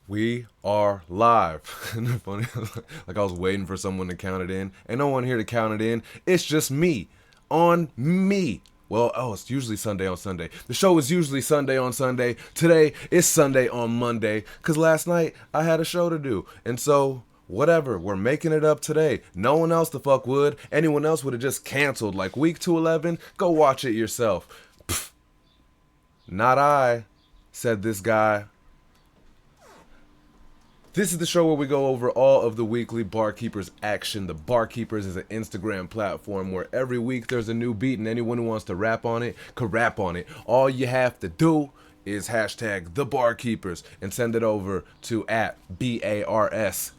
We are live. Funny, like I was waiting for someone to count it in. Ain't no one here to count it in. It's just me. On me. Well, it's usually Sunday on Sunday. The show is usually Sunday on Sunday. Today it's Sunday on Monday. Cause last night I had a show to do. And so, whatever, we're making it up today. No one else the fuck would. Anyone else would have just canceled like week 211. Go watch it yourself. Pfft. Not I, said this guy. This is the show where we go over all of the weekly Barkeepers action. The Barkeepers is an Instagram platform where every week there's a new beat and anyone who wants to rap on it could rap on it. All you have to do is hashtag the Barkeepers and send it over to at BARSKEPT.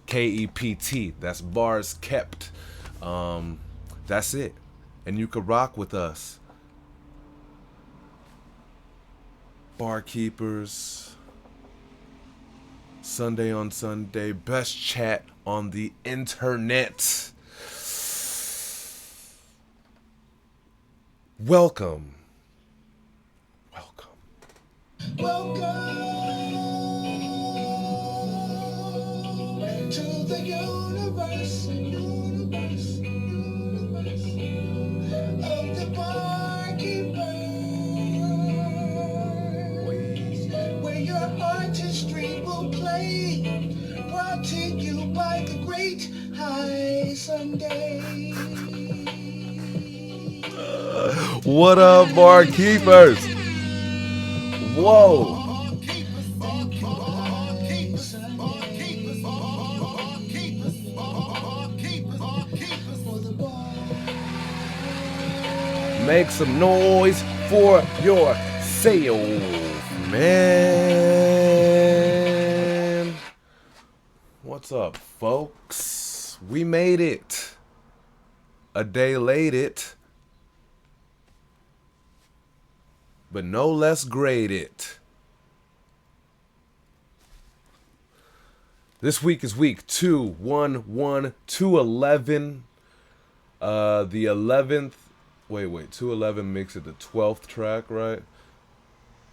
That's bars kept. That's it. And you could rock with us. Barkeepers. Sunday on Sunday, best chat on the internet. Welcome. Welcome. Welcome to the universe of the Barkeepers, where your artistry will play, brought to you by the great High Sunday. What up, Barkeepers? Whoa. Make some noise for yourself, man. What's up, folks? We made it. A day late it. But no less great it. This week is week 211, 211. The 11th. Wait, 211 makes it the 12th track, right?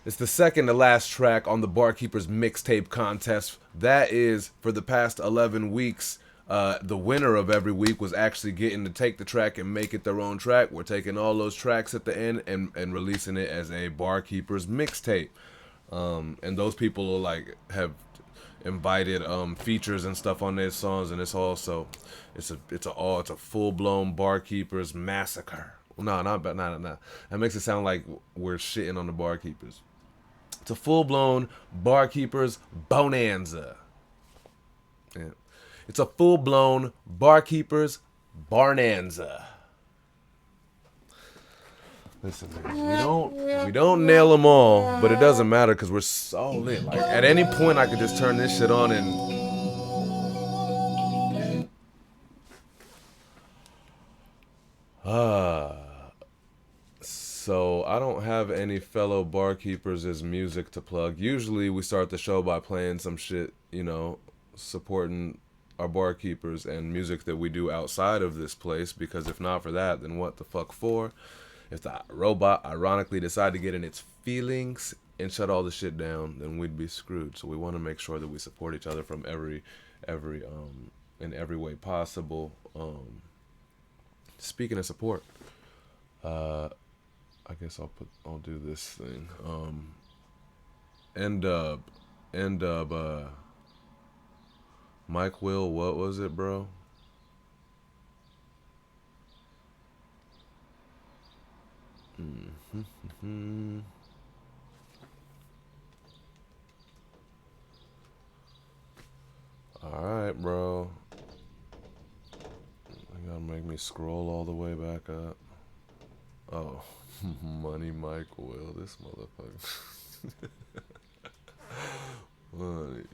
It's the second to last track on the Barkeepers mixtape contest. That is, for the past 11 weeks, the winner of every week was actually getting to take the track and make it their own track. We're taking all those tracks at the end and releasing it as a Barkeepers mixtape. And those people are like have invited features and stuff on their songs, and it's also it's a full blown Barkeepers massacre. No, not. That makes it sound like we're shitting on the Barkeepers. It's a full blown Barkeepers bonanza. Yeah. It's a full blown Barkeepers Barnanza. Listen, we don't nail them all, but it doesn't matter because we're so lit. Like at any point, I could just turn this shit on and. So I don't have any fellow barkeepers as music to plug. Usually we start the show by playing some shit, supporting our barkeepers and music that we do outside of this place, because if not for that, then what the fuck for? If the robot ironically decided to get in its feelings and shut all the shit down, then we'd be screwed. So we want to make sure that we support each other from every in every way possible. Speaking of support, I guess I'll do this thing. End up, Mike Will, what was it, bro? Alright, bro. You gotta make me scroll all the way back up. Oh, Money Mike Will, this motherfucker. Money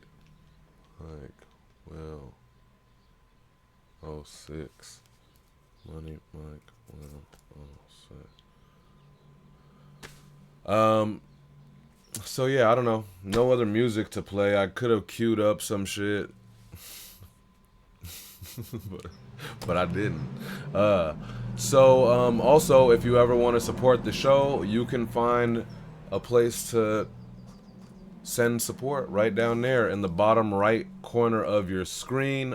Mike Will. 06. Money Mike Will. 06. So yeah, I don't know. No other music to play. I could have queued up some shit. but I didn't. So also, if you ever want to support the show, you can find a place to send support right down there in the bottom right corner of your screen.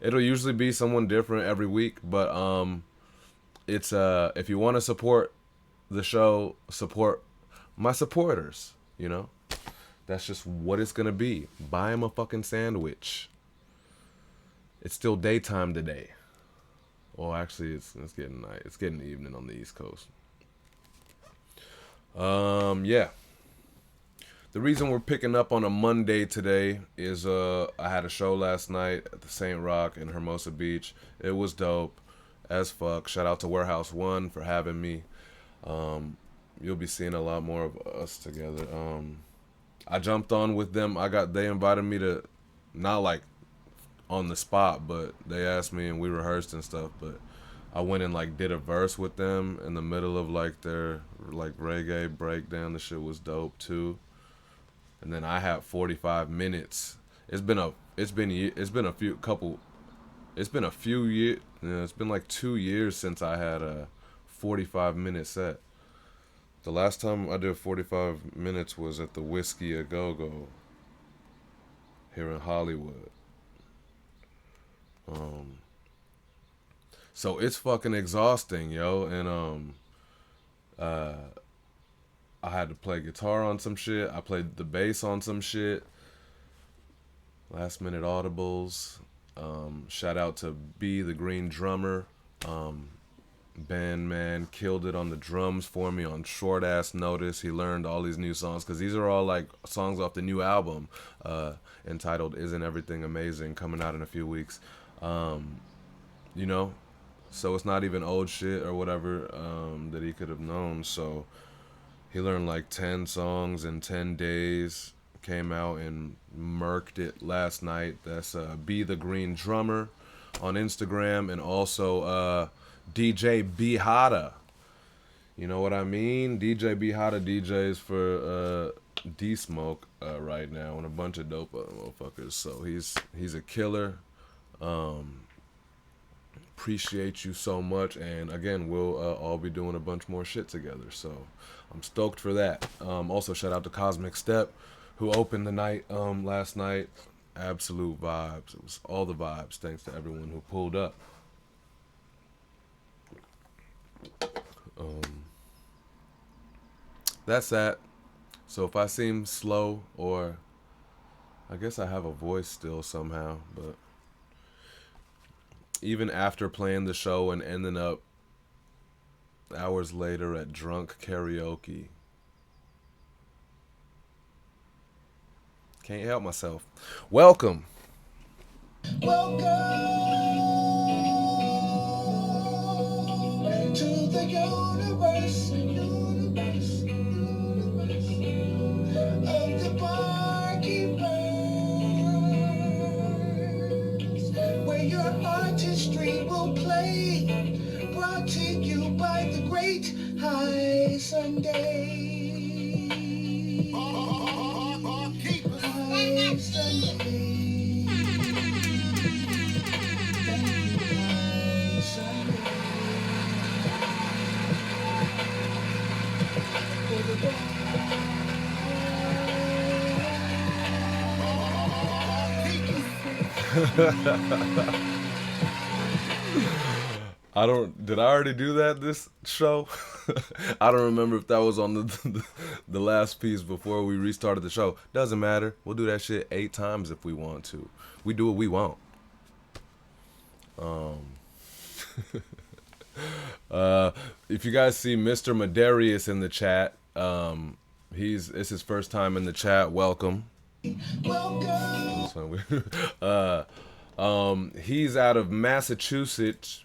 It'll usually be someone different every week, but it's if you want to support the show, support my supporters. You know, that's just what it's gonna be. Buy him a fucking sandwich. It's still daytime today. Well, actually, it's getting night. It's getting evening on the East Coast. Yeah. The reason we're picking up on a Monday today is I had a show last night at the St. Rock in Hermosa Beach. It was dope as fuck. Shout out to Warehouse One for having me. You'll be seeing a lot more of us together. I jumped on with them. They invited me to, not like on the spot, but they asked me and we rehearsed and stuff. But I went and like did a verse with them in the middle of like their like reggae breakdown. The shit was dope too. And then I had 45 minutes. It's been a few years. It's been like 2 years since I had a 45-minute set. The last time I did 45 minutes was at the Whiskey A Go Go here in Hollywood. So it's fucking exhausting, yo. And I had to play guitar on some shit. I played the bass on some shit. Last minute audibles. Shout out to B, the green drummer. Ben, man, killed it on the drums for me on short ass notice. He learned all these new songs because these are all like songs off the new album entitled "Isn't Everything Amazing," coming out in a few weeks. You know, so it's not even old shit or whatever that he could have known. So he learned like 10 songs in 10 days. Came out and murked it last night. That's Be the Green Drummer on Instagram, and also DJ B Hada. You know what I mean? DJ B Hada DJs for D Smoke right now and a bunch of dope motherfuckers. So he's a killer. Appreciate you so much, and again, we'll all be doing a bunch more shit together. So I'm stoked for that. Also, shout out to Cosmic Step, who opened the night last night. Absolute vibes. It was all the vibes. Thanks to everyone who pulled up. That's that. So if I seem slow, or I guess I have a voice still somehow, but even after playing the show and ending up hours later at drunk karaoke, can't help myself. Welcome. Welcome to the universe of the barkeepers, where your artistry will play, brought to you by the great High Sunday. High Sunday. High Sunday. For the did I already do that this show? I don't remember if that was on the last piece before we restarted the show. Doesn't matter. We'll do that shit 8 times if we want to. We do what we want. If you guys see Mr. Medarius in the chat, it's his first time in the chat. Welcome. Welcome. He's out of Massachusetts.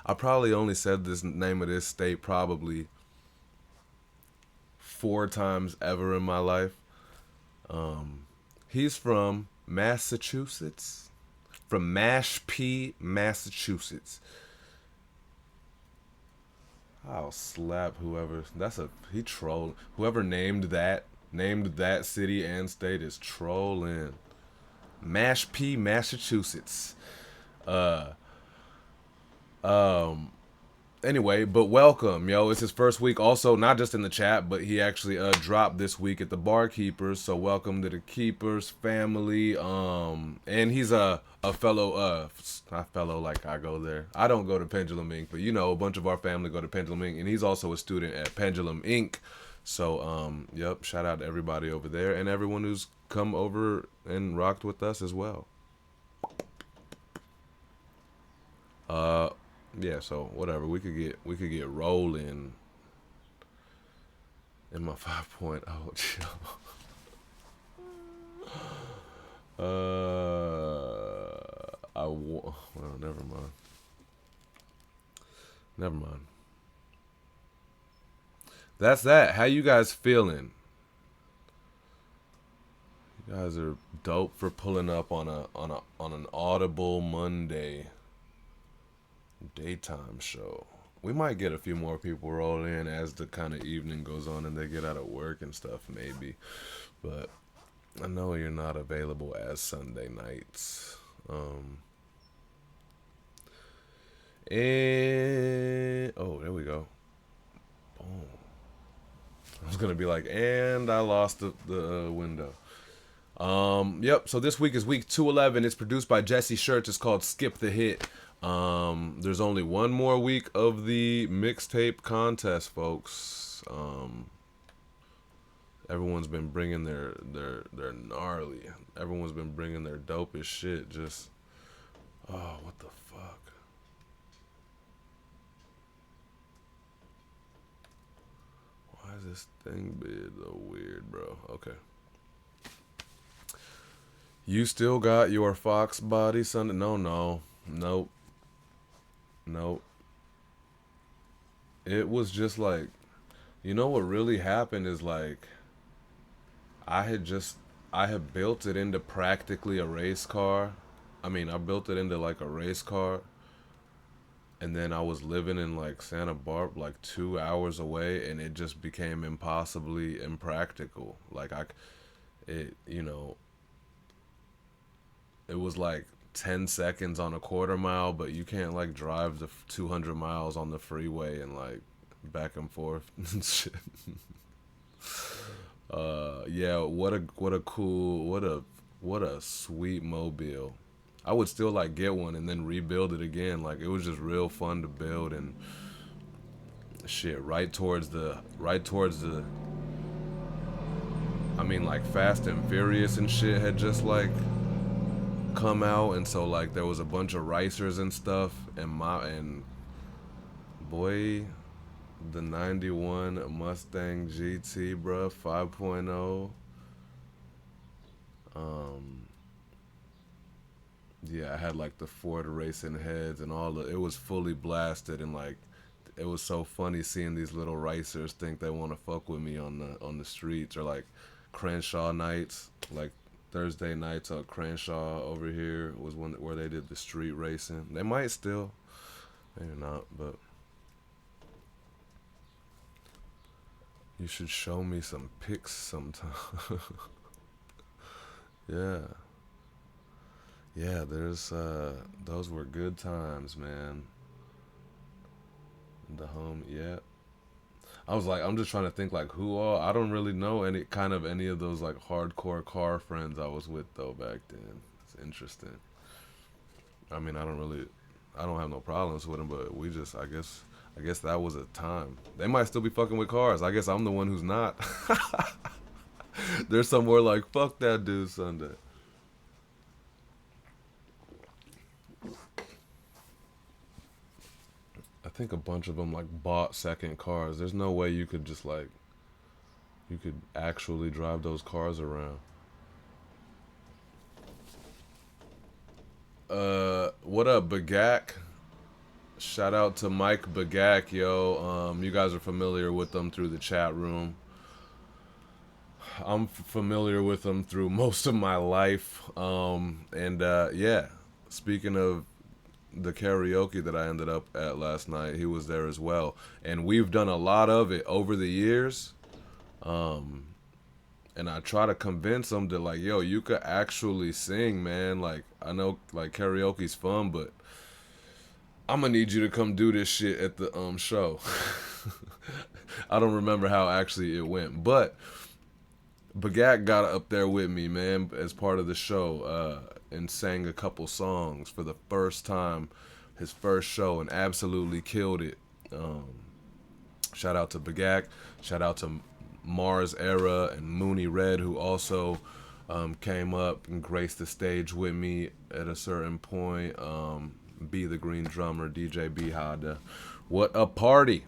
I probably only said this name of this state probably 4 times ever in my life. He's from Massachusetts, from Mashpee, Massachusetts. I'll slap whoever. He trolled. Whoever named that city and state is trolling. Mashpee, Massachusetts. Anyway, but welcome, yo. It's his first week. Also, not just in the chat, but he actually dropped this week at the Barkeepers. So welcome to the Keepers family. And he's a fellow not fellow like I go there. I don't go to Pendulum Inc., but you know, a bunch of our family go to Pendulum Inc. And he's also a student at Pendulum Inc. So yep, shout out to everybody over there and everyone who's come over and rocked with us as well. Yeah, so whatever, we could get rolling in my 5.0 chill. Well, never mind. Never mind. That's that. How you guys feeling? You guys are dope for pulling up on an Audible Monday daytime show. We might get a few more people roll in as the kind of evening goes on and they get out of work and stuff, maybe. But I know you're not available as Sunday nights. And oh, there we go. Boom. I was gonna be like, and I lost the window. Yep. So this week is week 211. It's produced by Jesse Shirts. It's called Skip the Hit. There's only one more week of the mixtape contest, folks. Everyone's been bringing their gnarly. Everyone's been bringing their dopest shit. Just oh, what the fuck. Why is this thing big so weird, bro? Okay. You still got your Fox body, son? No. Nope. It was just like, you know what really happened is like, I had built it into practically a race car. I mean, I built it into like a race car. And then I was living in like Santa Barbara, like 2 hours away, and it just became impossibly impractical. Like you know, it was like 10 seconds on a quarter mile, but you can't like drive the 200 miles on the freeway and like back and forth and shit. Yeah, what a cool, what a sweet mobile. I would still like get one and then rebuild it again. Like it was just real fun to build and shit right towards the I mean like Fast and Furious and shit had just like come out, and so like there was a bunch of racers and stuff, and boy, the 91 Mustang GT, bruh, 5.0. Yeah, I had like the Ford racing heads and all the, it was fully blasted, and like it was so funny seeing these little racers think they want to fuck with me on the streets, or like Crenshaw nights, like Thursday nights at Crenshaw over here was one where they did the street racing. They might still, maybe not, but you should show me some pics sometime. Yeah. Yeah, there's those were good times, man. The home, yeah. I was like, I'm just trying to think like who all. I don't really know any of those like hardcore car friends I was with though back then. It's interesting. I mean, I don't have no problems with them, but I guess that was a time. They might still be fucking with cars. I guess I'm the one who's not. There's somewhere like fuck that dude Sunday. I think a bunch of them like bought second cars. There's no way you could just like you could actually drive those cars around. What up, Bagak? Shout out to Mike Bagak, yo. You guys are familiar with them through the chat room. I'm familiar with them through most of my life. And yeah, speaking of the karaoke that I ended up at last night, he was there as well. And we've done a lot of it over the years. And I try to convince him that like, yo, you could actually sing, man. Like I know like karaoke's fun, but I'm gonna need you to come do this shit at the show. I don't remember how actually it went, but Bagak got up there with me, man, as part of the show, and sang a couple songs for the first time, his first show, and absolutely killed it. Um, Shout out to Bagak, shout out to Mars Era and Mooney Red, who also came up and graced the stage with me at a certain point. B the Green Drummer, DJ B Hada. What a party!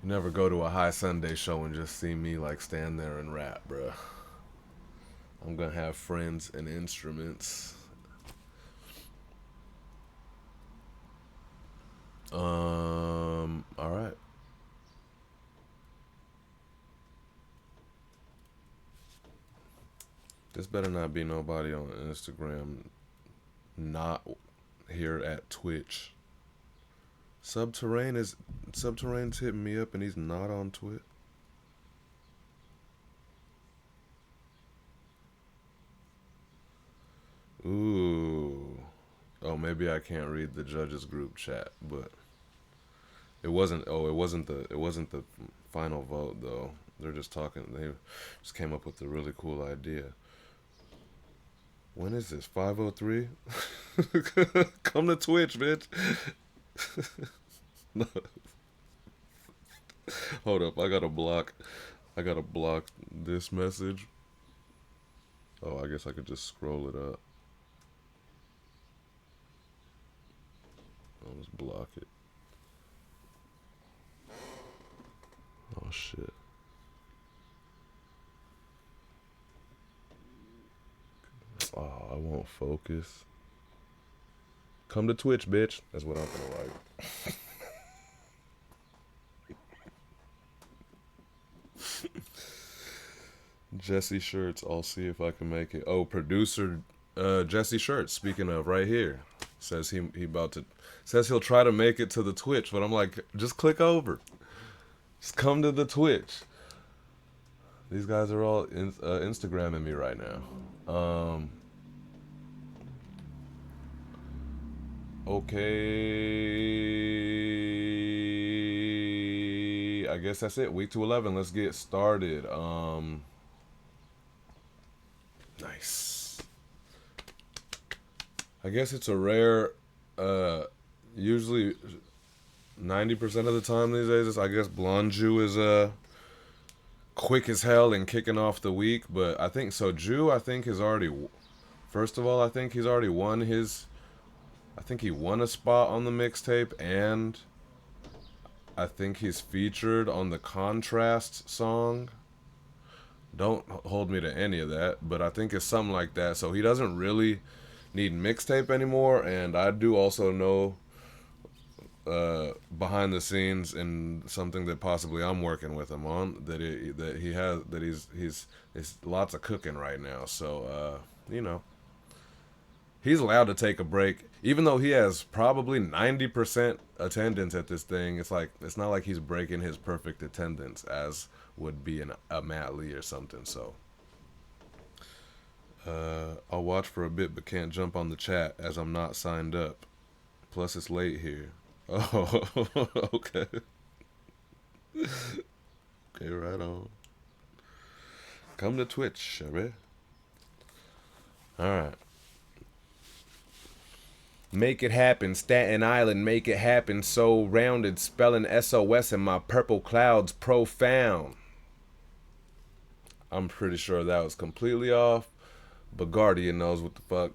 You never go to a High Sunday show and just see me like stand there and rap, bruh. I'm gonna have friends and instruments. All right. This better not be nobody on Instagram not here at Twitch. Subterrane's hitting me up and he's not on Twitch. Ooh. Oh, maybe I can't read the judges group chat, but it wasn't the final vote though. They're just talking. They just came up with a really cool idea. When is this? 5:03? Come to Twitch, bitch. No. Hold up, I gotta block this message. Oh, I guess I could just scroll it up. I'll just block it. Oh shit. Oh, I won't focus. Come to Twitch, bitch. That's what I'm gonna like. Jesse Shirts. I'll see if I can make it. Oh, producer Jesse Shirts. Speaking of, right here, says he about to says he'll try to make it to the Twitch, but I'm like, just click over. Just come to the Twitch. These guys are all Instagramming me right now. Okay. I guess that's it. Week 211. Let's get started. Nice. I guess it's a rare. Usually, 90% of the time these days, I guess Blonde Jew is quick as hell and kicking off the week. But I think so. Jew, I think, is already. First of all, I think he's already won his. I think he won a spot on the mixtape, and I think he's featured on the Contrast song. Don't hold me to any of that, but I think it's something like that. So he doesn't really need mixtape anymore, and I do also know behind the scenes and something that possibly I'm working with him on that he's lots of cooking right now. So he's allowed to take a break, even though he has probably 90% attendance at this thing. It's not like he's breaking his perfect attendance as would be a Matt Lee or something. So I'll watch for a bit, but can't jump on the chat as I'm not signed up. Plus, it's late here. Oh, okay. Okay, right on. Come to Twitch, Shabby. All right. Make it happen, Staten Island, make it happen. So rounded, spelling S.O.S in my purple clouds, profound. I'm pretty sure that was completely off, but Guardian knows what the fuck.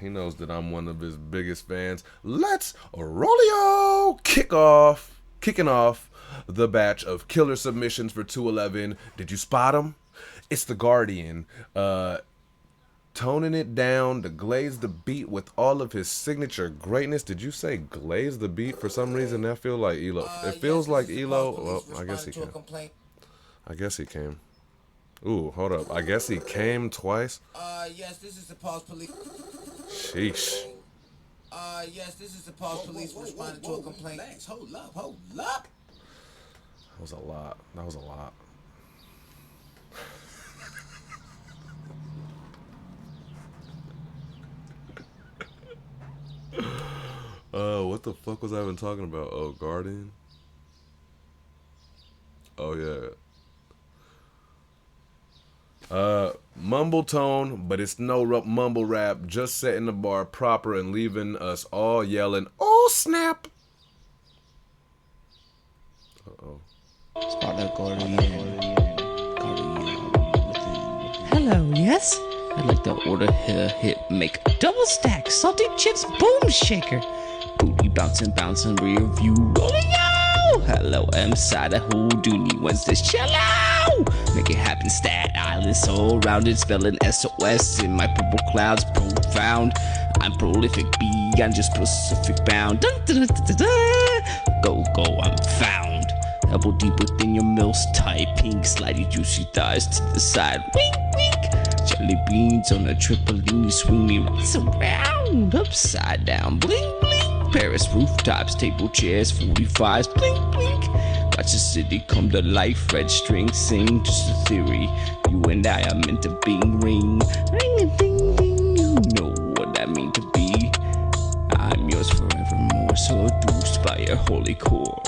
He knows that I'm one of his biggest fans. Let's rollio kicking off the batch of killer submissions for 211. Did you spot him? It's the Guardian. Toning it down to glaze the beat with all of his signature greatness. Did you say glaze the beat? For some reason, that feel like Elo. It feels like Elo. Well, I guess he came. I guess he came. Ooh, hold up. I guess he came twice. Yes, this is the Pulse Police. Sheesh. Yes, this is the Pulse Police responding to a complaint. Hold up. That was a lot. That was a lot. What the fuck was I even talking about? Oh, Guardian? Oh, yeah. Mumble tone, but it's no mumble rap, just setting the bar proper and leaving us all yelling, oh snap! Uh-oh. Hello, yes? I'd like to order hit make double stack salty chips boom shaker. Booty bouncing, rear view rolling out. Hello, I'm side of Houdini Wednesdays chill out. Make it happen, Stat Island so rounded, spelling S.O.S in my purple clouds profound. I'm prolific beyond just Pacific bound. Dun, dun, dun, dun, dun. Go, I'm found. Elbow deep within your mills, tight pink, slidey juicy thighs to the side. Wink, wink. Jelly beans on a trampoline, swing me right around, upside down. Blink, blink. Paris rooftops, table chairs, 45s. Blink, blink. Watch the city come to life. Red string sing, just a theory. You and I are meant to be. Ring, ring a ding ding. You know what I mean to be. I'm yours forevermore, so seduced by your holy core.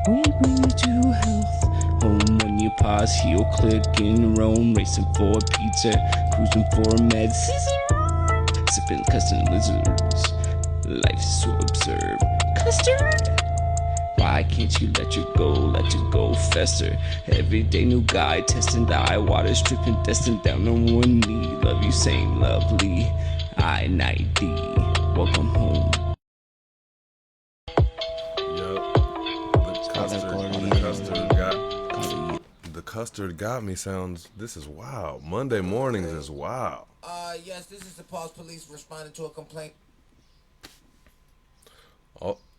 We bring you to health. Home when you pause, heel click in Rome. Racing for pizza, cruising for med. Caesar, sipping custom lizards. Life is so absurd. Custard. Why can't you let you go fester? Every day new guy testing the eye water, stripping, destined down on one knee. Love you, saying lovely. I night D. Welcome home. The custard got me sounds. This is wow. Monday mornings is wow. Yes, this is the Pulse Police responding to a complaint.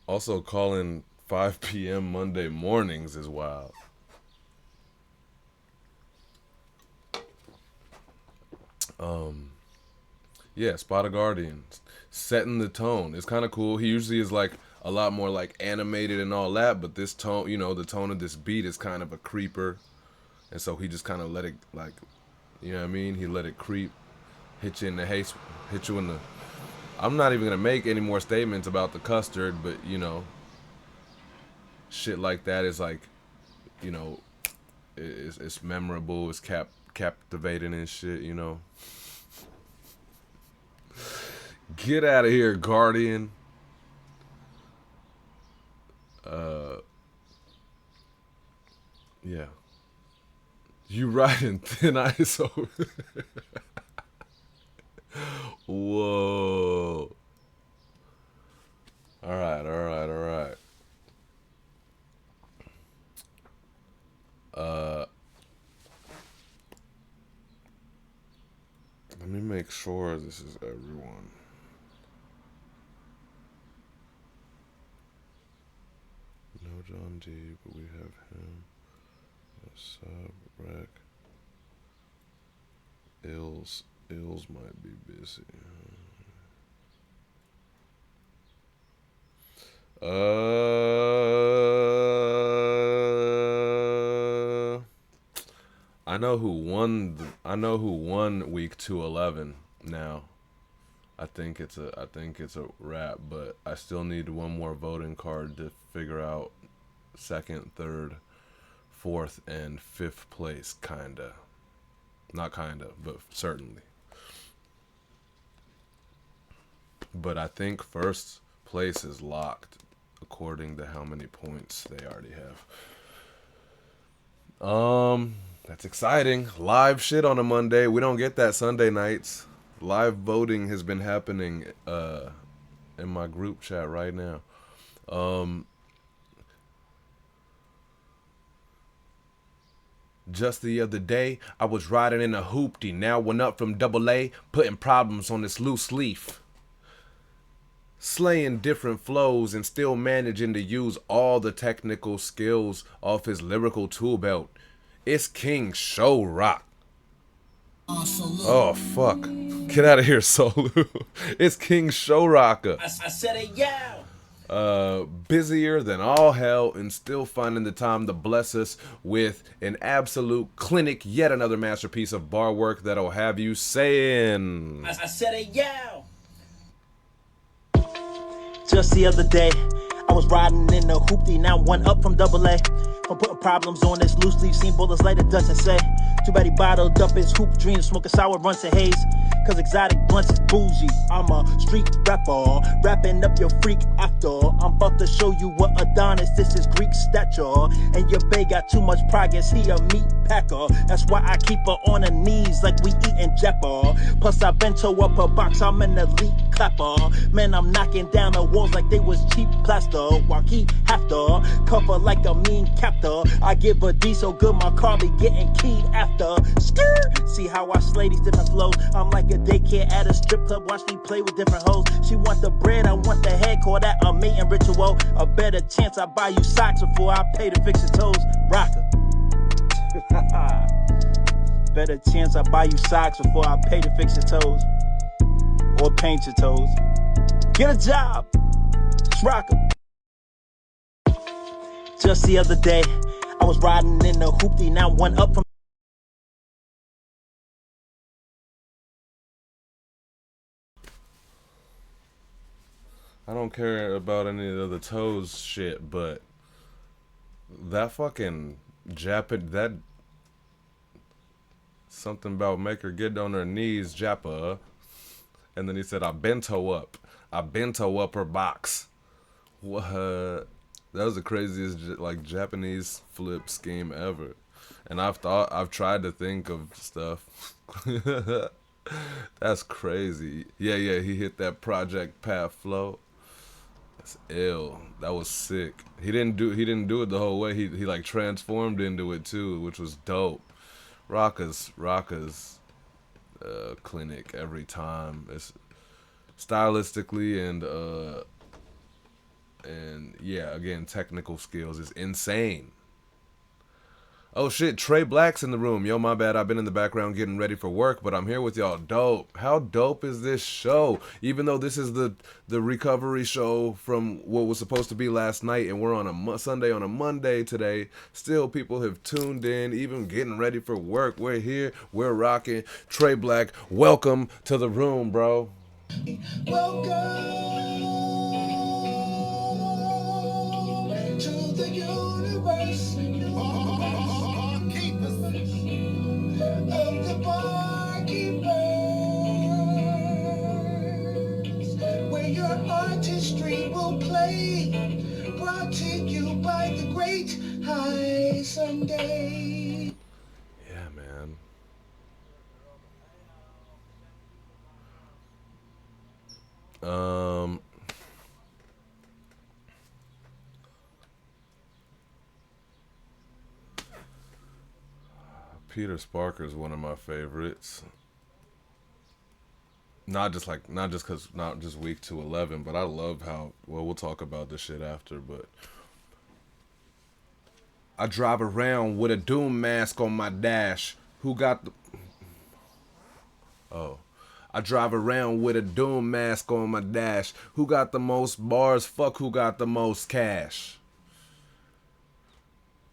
Also calling 5 p.m. Monday mornings is wild. Yeah, Spot of Guardians. Setting the tone. It's kind of cool. He usually is like a lot more like animated and all that, but this tone, you know, the tone of this beat is kind of a creeper. And so he just kind of let it, like, you know what I mean? He let it creep, hit you in the haste, hit you in the... I'm not even going to make any more statements about the custard, but, you know, shit like that is like, you know, it's memorable, it's captivating and shit, you know. Get out of here, Guardian. Yeah. You riding thin ice over. Whoa. All right. Let me make sure this is everyone. No John D, but we have him. Sub rec. Ills might be busy. I know who won week 211 now. I think it's a wrap, but I still need one more voting card to figure out second, third, fourth, and fifth place, kinda. Not kinda, but certainly. But I think first place is locked according to how many points they already have. That's exciting. Live shit on a Monday. We don't get that Sunday nights. Live voting has been happening in my group chat right now. Just the other day, I was riding in a hoopty, now one up from double A, putting problems on this loose leaf. Slaying different flows and still managing to use all the technical skills off his lyrical tool belt. It's King Show Rock. Oh, fuck. Get out of here, Solu. It's King Show Rocker. I said it, yeah. Busier than all hell and still finding the time to bless us with an absolute clinic, yet another masterpiece of bar work that'll have you saying, I said it, yeah. Just the other day, I was riding in the hoopty, now one up from double A. I'm putting problems on this loose leaf, seen bullets later doesn't say. Too bad he bottled up his hoop dreams, smoking sour runs and haze. Cause exotic blunts is bougie. I'm a street rapper, wrapping up your freak after. I'm about to show you what Adonis, this is Greek stature. And your bae got too much progress, he a meat packer. That's why I keep her on her knees like we eatin' Jappa. Plus I bento up her box, I'm an elite clapper. Man, I'm knocking down the walls like they was cheap plaster. While he have to cover like a mean captor. I give a D so good my car be getting keyed after. Skirt. See how I slay these different flows. I'm like a daycare at a strip club, watch me play with different hoes. She want the bread, I want the head, call that a mating ritual. A better chance I buy you socks before I pay to fix your toes. Rocker. Better chance I buy you socks before I pay to fix your toes. Or paint your toes. Get a job. It's Rocker. Just the other day, I was riding in the hoopty, now one up from. I don't care about any of the toes shit, but that fucking Japan, that something about make her get on her knees, Jappa. And then he said, I bento up her box. What? That was the craziest like Japanese flip scheme ever. And I've tried to think of stuff. That's crazy. Yeah, he hit that Project Path flow. That's ill. That was sick. He didn't do it the whole way. He like transformed into it too, which was dope. Rocka's clinic every time. It's stylistically and yeah, again, technical skills is insane. Oh shit, Trey Black's in the room. Yo, my bad. I've been in the background getting ready for work, but I'm here with y'all. Dope. How dope is this show? Even though this is the recovery show from what was supposed to be last night, and we're on a Sunday on a Monday today, still people have tuned in, even getting ready for work. We're here. We're rocking. Trey Black, welcome to the room, bro. Welcome to the universe of the barkeepers, where your artistry will play, brought to you by the great High Sunday. Yeah, man. Peter Sparker is one of my favorites. Not just week 211, but I love how, well, we'll talk about this shit after, but I drive around with a doom mask on my dash. Who got the... Oh. I drive around with a doom mask on my dash. Who got the most bars? Fuck who got the most cash.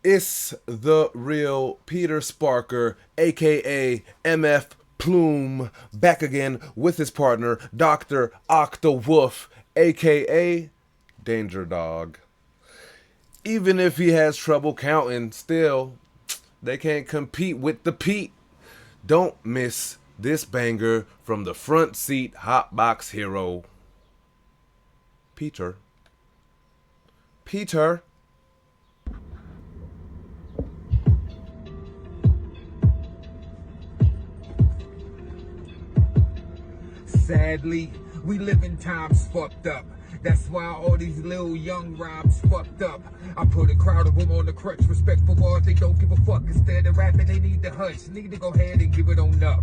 It's the real Peter Sparker, aka MF Plume, back again with his partner, Dr. Octawolf, aka Danger Dog. Even if he has trouble counting, still, they can't compete with the Pete. Don't miss this banger from the front seat hotbox hero, Peter. Sadly, we live in times fucked up. That's why all these little young rhymes fucked up. I put a crowd of them on the crutch. Respectful bars, they don't give a fuck. Instead of rapping, they need to hush. Need to go ahead and give it on up.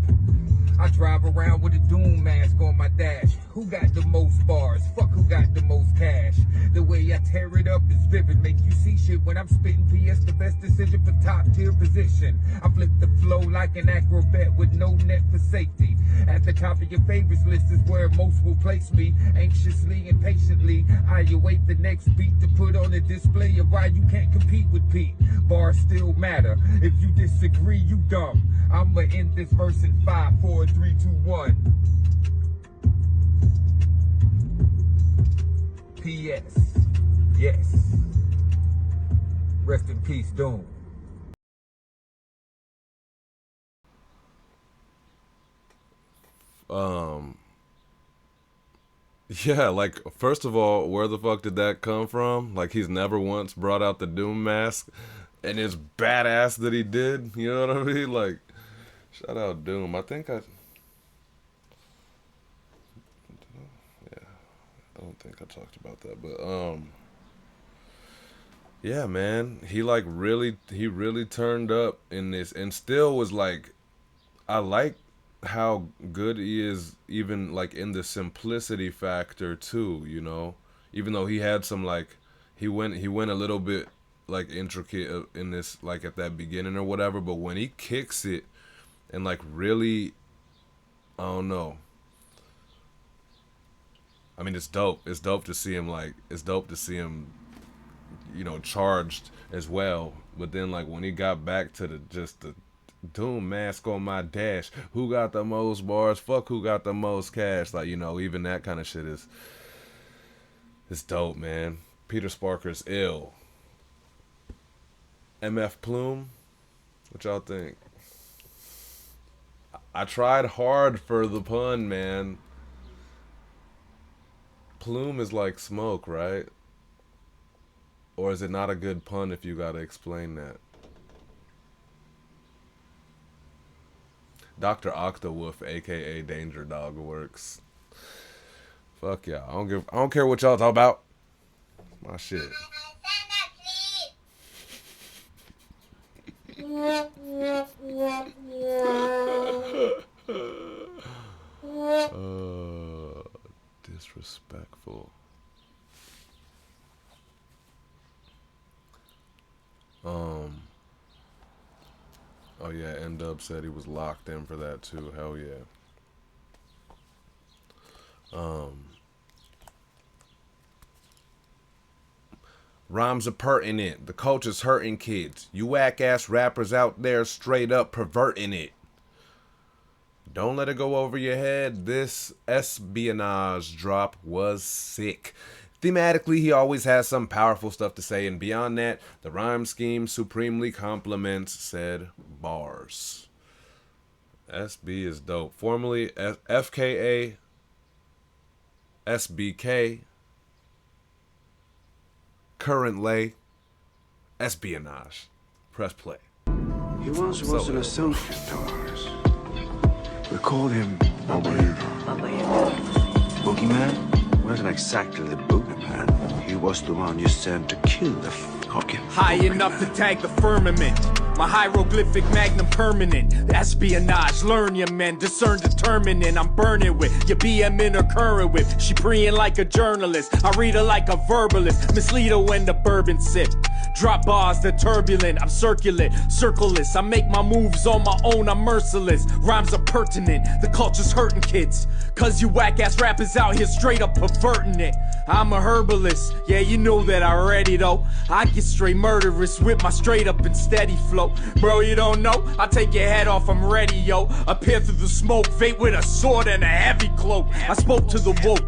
I drive around with a doom mask on my dash. Who got the most bars? Fuck who got the most cash. The way I tear it up is vivid. Make you see shit when I'm spitting. PS the best decision for top tier position. I flip the flow like an acrobat with no net for safety. At the top of your favorites list is where most will place me. Anxiously and patiently, I await the next beat to put on a display of why you can't compete with Pete. Bars still matter. If you disagree, you dumb. I'ma end this verse in 5, 4, 3, 2, 1. P.S. Yes. Rest in peace, Doom. Yeah, like first of all, where the fuck did that come from? Like he's never once brought out the Doom mask, and it's badass that he did. You know what I mean? Like, shout out Doom. I don't think I talked about that, but yeah, man, he really turned up in this, and still was like, I like how good he is, even like in the simplicity factor too. You know, even though he had some like, he went a little bit like intricate in this, like at that beginning or whatever, but when he kicks it and like really, I don't know. I mean, it's dope. It's dope to see him like. It's dope to see him, charged as well. But then like when he got back to the Doom mask on my dash, who got the most bars? Fuck who got the most cash? Like even that kind of shit is dope, man. Peter Sparker's ill. MF Plume, what y'all think? I tried hard for the pun, man. Plume is like smoke, right? Or is it not a good pun if you gotta explain that? Dr. Octawolf, aka Danger Dog, works. Fuck yeah. I don't care what y'all talk about. My shit. Disrespectful. Oh yeah, N-Dub said he was locked in for that too. Hell yeah. Rhymes are pertinent. The culture's hurting kids. You whack ass rappers out there straight up perverting it. Don't let it go over your head. This espionage drop was sick. Thematically, he always has some powerful stuff to say, and beyond that, the rhyme scheme supremely complements said bars. SB is dope. Formerly FKA SBK. Currently espionage. Press play. He once was an associate of ours. We called him Boogeyman? Wasn't exactly the boogeyman. He was the one you sent to kill the fucking High enough to tag the firmament. My hieroglyphic magnum permanent. Espionage, learn your men, discern determinant. I'm burning with your BM occurring with. She preying like a journalist. I read her like a verbalist. Mislead her when the bourbon sip. Drop bars, they're turbulent. I'm circulate, circleless. I make my moves on my own, I'm merciless. Rhymes are pertinent, the culture's hurting kids. Cause you whack ass rappers out here straight up perverting it. I'm a herbalist, yeah, you know that already though. I get straight murderous with my straight up and steady flow. Bro, you don't know? I take your head off, I'm ready, yo. Appear through the smoke, vape with a sword and a heavy cloak. I spoke to the woke.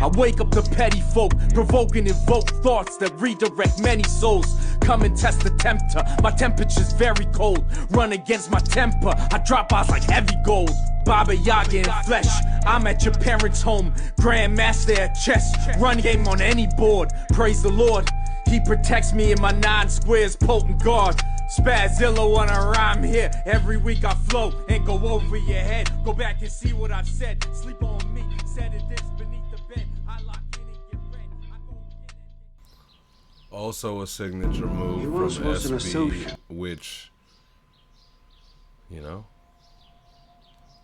I wake up the petty folk, provoke and evoke thoughts that redirect many souls. Come and test the tempter, my temperature's very cold. Run against my temper, I drop eyes like heavy gold. Baba Yaga in flesh, I'm at your parents' home. Grandmaster at chess, run game on any board. Praise the Lord, he protects me in my 9 squares, potent guard. Spazillo on a rhyme here. Every week I flow and go over your head. Go back and see what I've said. Sleep on me, said it this beneath the bed. I lock in and get red. I go get it. Also a signature move He from once was an SB, associate. which,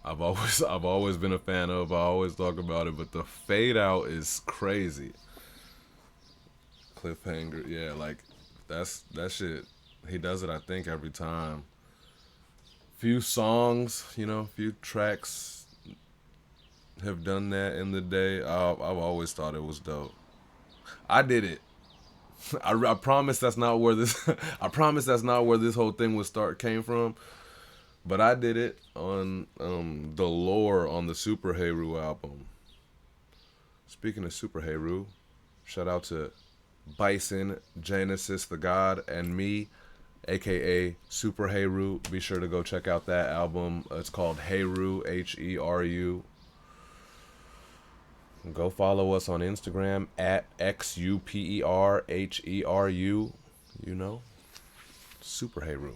I've always been a fan of. I always talk about it, but the fade out is crazy. Cliffhanger, yeah, like that shit. He does it, I think, every time. Few songs, few tracks have done that in the day. I've always thought it was dope. I did it. I promise that's not where this. I promise that's not where this whole thing came from. But I did it on the lore on the Super Heru album. Speaking of Super Heru, Shout out to Bison, Genesis the God, and me, aka Super Heru. Be sure to go check out that album. It's called Heru, Heru. Go follow us on Instagram at XUPERHERU. You know, Super Heru.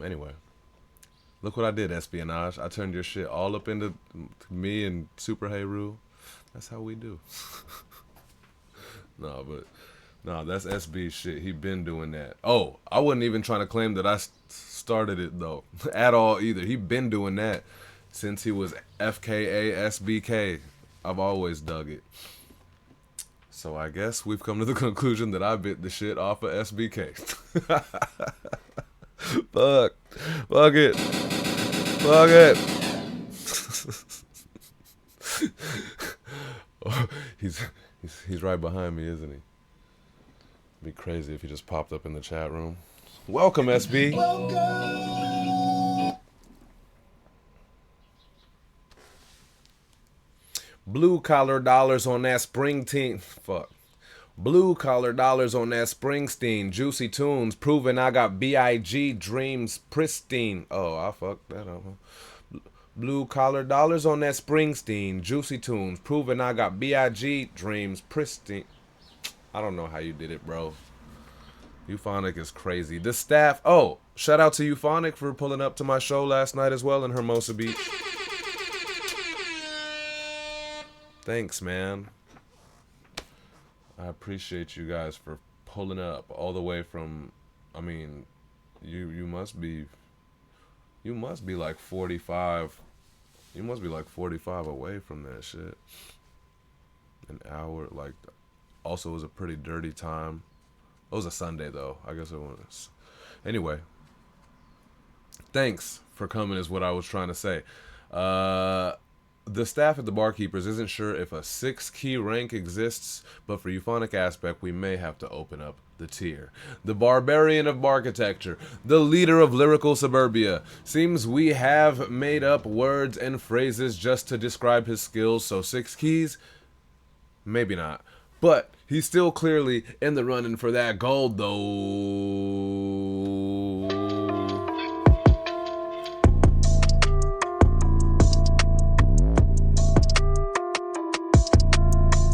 Anyway, look what I did, espionage. I turned your shit all up into me and Super Heru. That's how we do. No, that's SB shit. He been doing that. Oh, I wasn't even trying to claim that I started it though, at all either. He been doing that since he was FKA SBK. I've always dug it. So I guess we've come to the conclusion that I bit the shit off of SBK. Fuck it. Fuck it. Oh, he's right behind me, isn't he? It'd be crazy if he just popped up in the chat room. Welcome, SB. Blue collar dollars on that Springsteen. Fuck. Blue collar dollars on that Springsteen. Juicy tunes proving I got BIG dreams pristine. Oh, I fucked that up. Blue collar dollars on that Springsteen. Juicy tunes proving I got BIG dreams pristine. I don't know how you did it, bro. Euphonic is crazy. The staff. Oh, shout out to Euphonic for pulling up to my show last night as well in Hermosa Beach. Thanks, man. I appreciate you guys for pulling up all the way from. I mean, you must be like 45. You must be like 45 away from that shit. An hour, like. Also, it was a pretty dirty time. It was a Sunday though. I guess it was. Anyway, thanks for coming is what I was trying to say. The staff at the Barkeepers isn't sure if a 6-key rank exists, but for Euphonic Aspect, we may have to open up the tier. The Barbarian of Barkitecture, the leader of lyrical suburbia. Seems we have made up words and phrases just to describe his skills, so 6 keys? Maybe not. But he's still clearly in the running for that gold, though.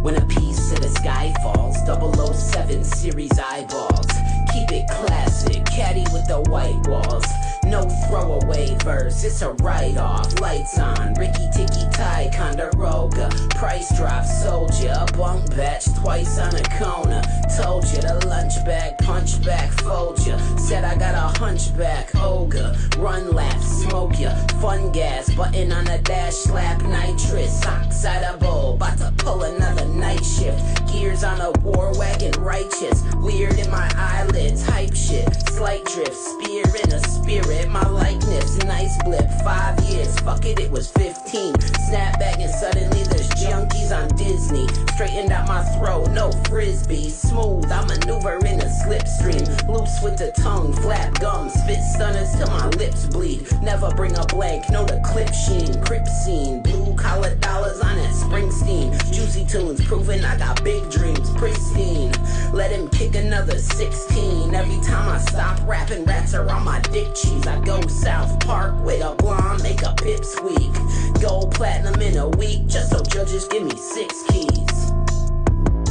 When a piece of the sky falls, 007 series eyeballs. Keep it classic, caddy with the white walls. No throwaway verse, it's a write-off. Lights on, Ricky Ticky Tie, Condaroga. Price drop, soldier, bunk batch twice on a Kona. Told you the lunch bag, punch back, fold ya. Said I got a hunchback, ogre. Run lap, smoke ya. Fun gas, button on the dash, slap nitrous. Oxide a bowl, bout to pull another night shift. Gears on a war wagon, righteous. Weird in my eyelids, hype shit. Slight drift, spear in a spirit. My likeness, nice blip, 5 years, fuck it, it was 15. Snap back and suddenly there's junkies on Disney. Straightened out my throat, no frisbee. Smooth, I maneuver in a slipstream. Loose with the tongue, flap gum. Spit stunners till my lips bleed. Never bring a blank, no the clip sheen. Crip scene, blue collar dollars on that Springsteen. Juicy tunes, proving I got big dreams, pristine. Let him kick another 16. Every time I stop rapping, rats are on my dick cheese. I go South Park with a blonde, make a pip squeak. Gold platinum in a week, just so judges give me 6 keys.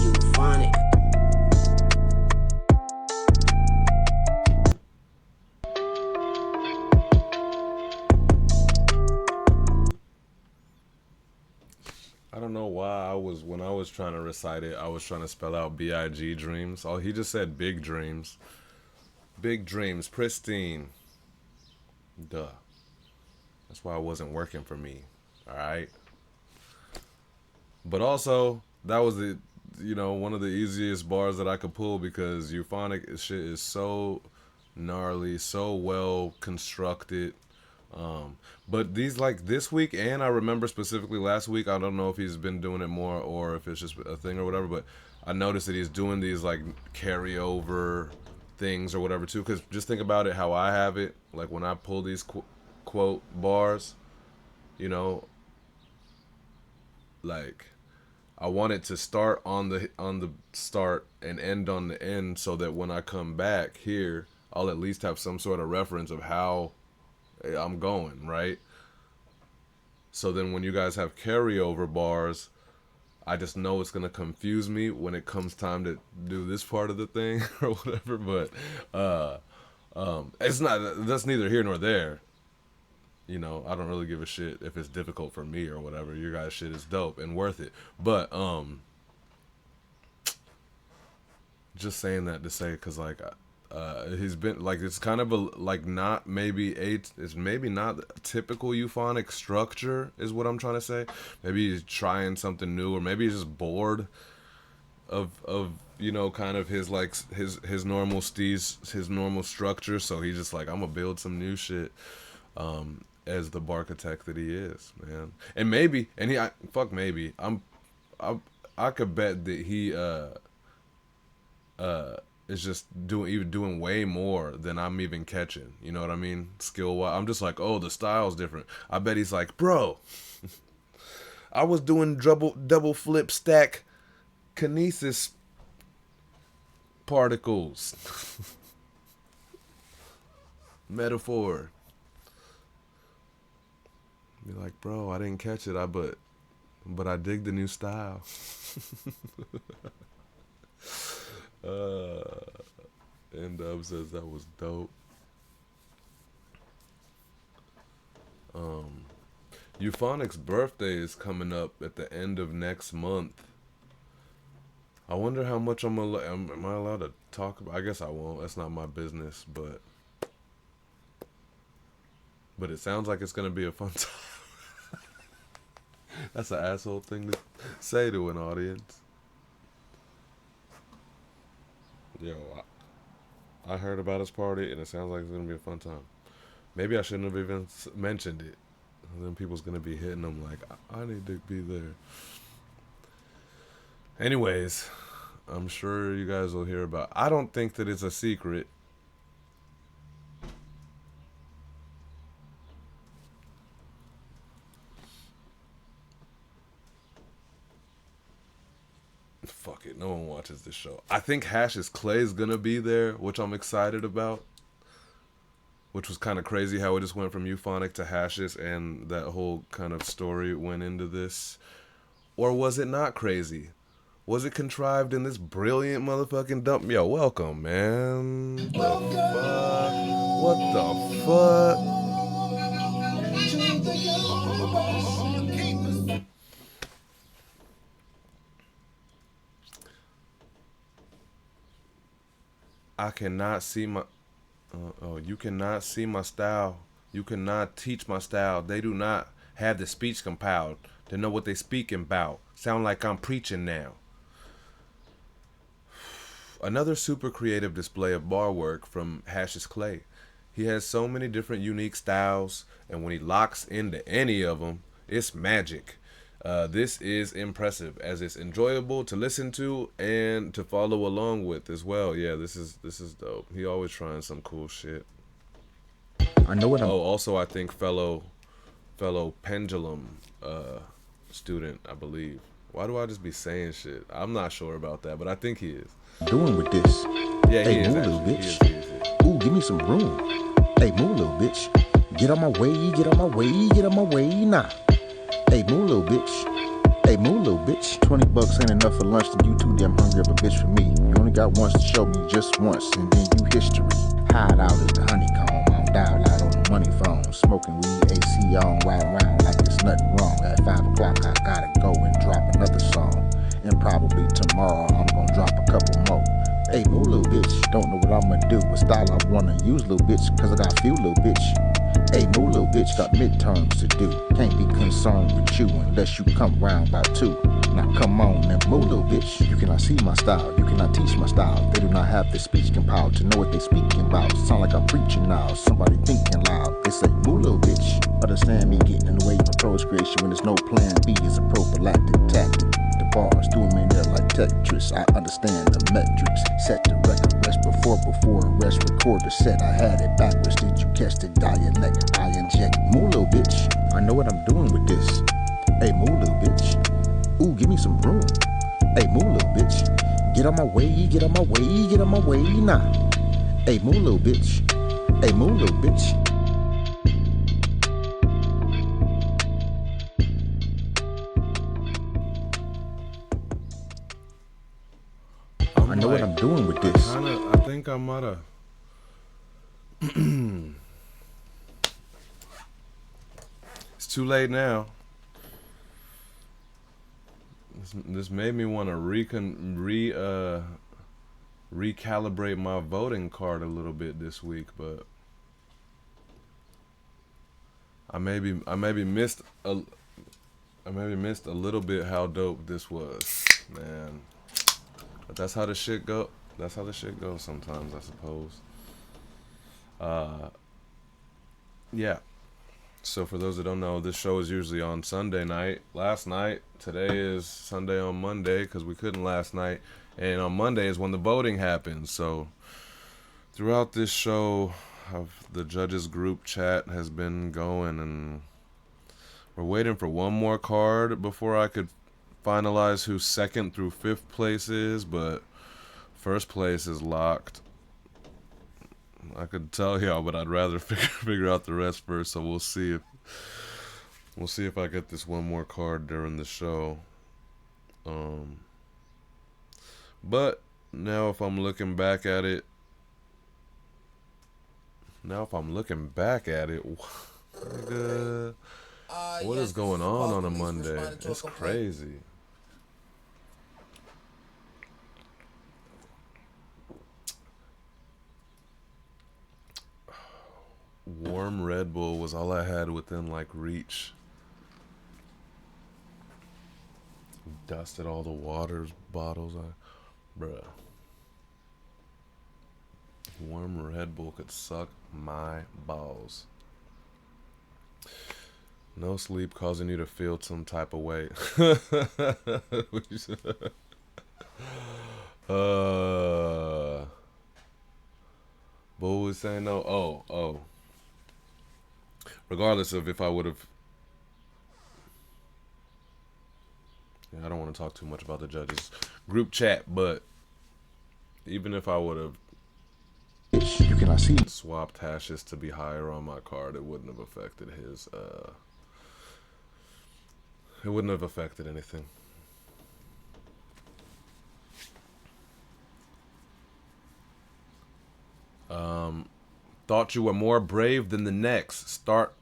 Euphonic. I don't know why when I was trying to recite it, I was trying to spell out B-I-G dreams. Oh, he just said big dreams. Big dreams, pristine. Duh. That's why it wasn't working for me. Alright? But also, that was one of the easiest bars that I could pull because euphonic shit is so gnarly, so well constructed. But these like this week, and I remember specifically last week, I don't know if he's been doing it more or if it's just a thing or whatever, but I noticed that he's doing these like carryover things or whatever too. Because just think about it, how I have it. Like when I pull these quote bars, you know, like I want it to start on the start and end on the end, so that when I come back here, I'll at least have some sort of reference of how I'm going, right? So then when you guys have carryover bars, I just know it's gonna confuse me when it comes time to do this part of the thing or whatever. But it's not. That's neither here nor there. You know, I don't really give a shit if it's difficult for me or whatever. Your guys' shit is dope and worth it. But just saying that to say, because like he's been like, it's kind of a like not maybe it's maybe not typical euphonic structure is what I'm trying to say. Maybe he's trying something new, or maybe he's just bored of you know, kind of his like his normal his normal structure. So he's just like, I'm gonna build some new shit. As the barchitect that he is, man. And maybe, and maybe I could bet that he is just doing way more than I'm even catching. You know what I mean? Skill wise, I'm just like, oh, the style's different. I bet he's like, bro, I was doing double flip stack kinesis particles. Metaphor. Be like, bro, I didn't catch it. But I dig the new style. N-Dub says that was dope. Euphonic's birthday is coming up at the end of next month. I wonder how much am I allowed to talk about? I guess I won't. That's not my business, but it sounds like it's gonna be a fun time. That's an asshole thing to say to an audience. Yo, I heard about his party, and it sounds like it's going to be a fun time. Maybe I shouldn't have even mentioned it. And then people's going to be hitting them like, I need to be there. Anyways, I'm sure you guys will hear about. I don't think that it's a secret. Fuck it, no one watches this show. I think Hash's Clay's gonna be there, which I'm excited about. Which was kind of crazy how it just went from euphonic to Hash's, and that whole kind of story went into this. Or was it not crazy? Was it contrived in this brilliant motherfucking dump? Yo, welcome, man. What the fuck? What the fuck? I cannot see my... you cannot see my style. You cannot teach my style. They do not have the speech compiled to know what they speaking about. Sound like I'm preaching now. Another super creative display of bar work from Hash's Clay. He has so many different unique styles, and when he locks into any of them, it's magic. This is impressive, as it's enjoyable to listen to and to follow along with as well. Yeah, this is dope. He always trying some cool shit. I know what I'm... Oh, also I think fellow pendulum student, I believe. Why do I just be saying shit? I'm not sure about that, but I think he is. Doing with this. Yeah, hey, he is. Move, little bitch. He is. Ooh, give me some room. Hey, move, little bitch. Get on my way, get on my way, get on my way now. Hey, move, little bitch. Hey, move, little bitch. $20 ain't enough for lunch, then you too damn hungry of a bitch for me. You only got once to show me, just once, and then you history. Hide out at the honeycomb, I'm dialed out on the money phone. Smoking weed, AC on, riding around like there's nothing wrong. At 5 o'clock, I gotta go and drop another song. And probably tomorrow, I'm gonna drop a couple more. Hey, move, little bitch. Don't know what I'm gonna do, but style I wanna use, little bitch, cause I got a few, little bitch. Hey, move, little bitch, got midterms to do. Can't be concerned with you unless you come round by 2. Now come on and move, little bitch. You cannot see my style, you cannot teach my style. They do not have the speech compiled to know what they speaking about. Sound like I'm preaching now, somebody thinking loud. They say, move, little bitch. Understand me getting in the way of approach creation when there's no plan B is a prophylactic tactic. The bars, do 'em in there like Tetris. I understand the metrics. Set the record, rest before arrest. Record the set, I had it backwards. Did you catch the dialect? I inject. Move, little bitch. I know what I'm doing with this. Hey, move, little bitch. Ooh, give me some room. Hey, move, little bitch. Get on my way, get on my way, get on my way, nah. Hey, move, little bitch. Hey, move, little bitch. I know what I'm doing with this. I think I might have. It's too late now. This made me want to recalibrate my voting card a little bit this week, but I maybe missed a little bit how dope this was, man. But that's how the shit go. That's how the shit goes sometimes, I suppose. Yeah. So for those that don't know, this show is usually on Sunday night. Last night, today is Sunday on Monday because we couldn't last night, and on Monday is when the voting happens. So throughout this show, the judges group chat has been going, and we're waiting for one more card before I could finalize who second through fifth place is, but first place is locked. I could tell y'all, but I'd rather figure out the rest first. So we'll see if I get this one more card during the show. But now if I'm looking back at it, nigga, what is going on a Monday? It's crazy. Warm Red Bull was all I had within like reach. Dusted all the water bottles. Bruh. Warm Red Bull could suck my balls. No sleep causing you to feel some type of way. Bull was saying no. Oh. Regardless of if I would have. Yeah, I don't want to talk too much about the judges group chat, but even if I would have You cannot see. swapped hashes to be higher on my card, it wouldn't have affected his. It wouldn't have affected anything. Thought you were more brave than the next. Thought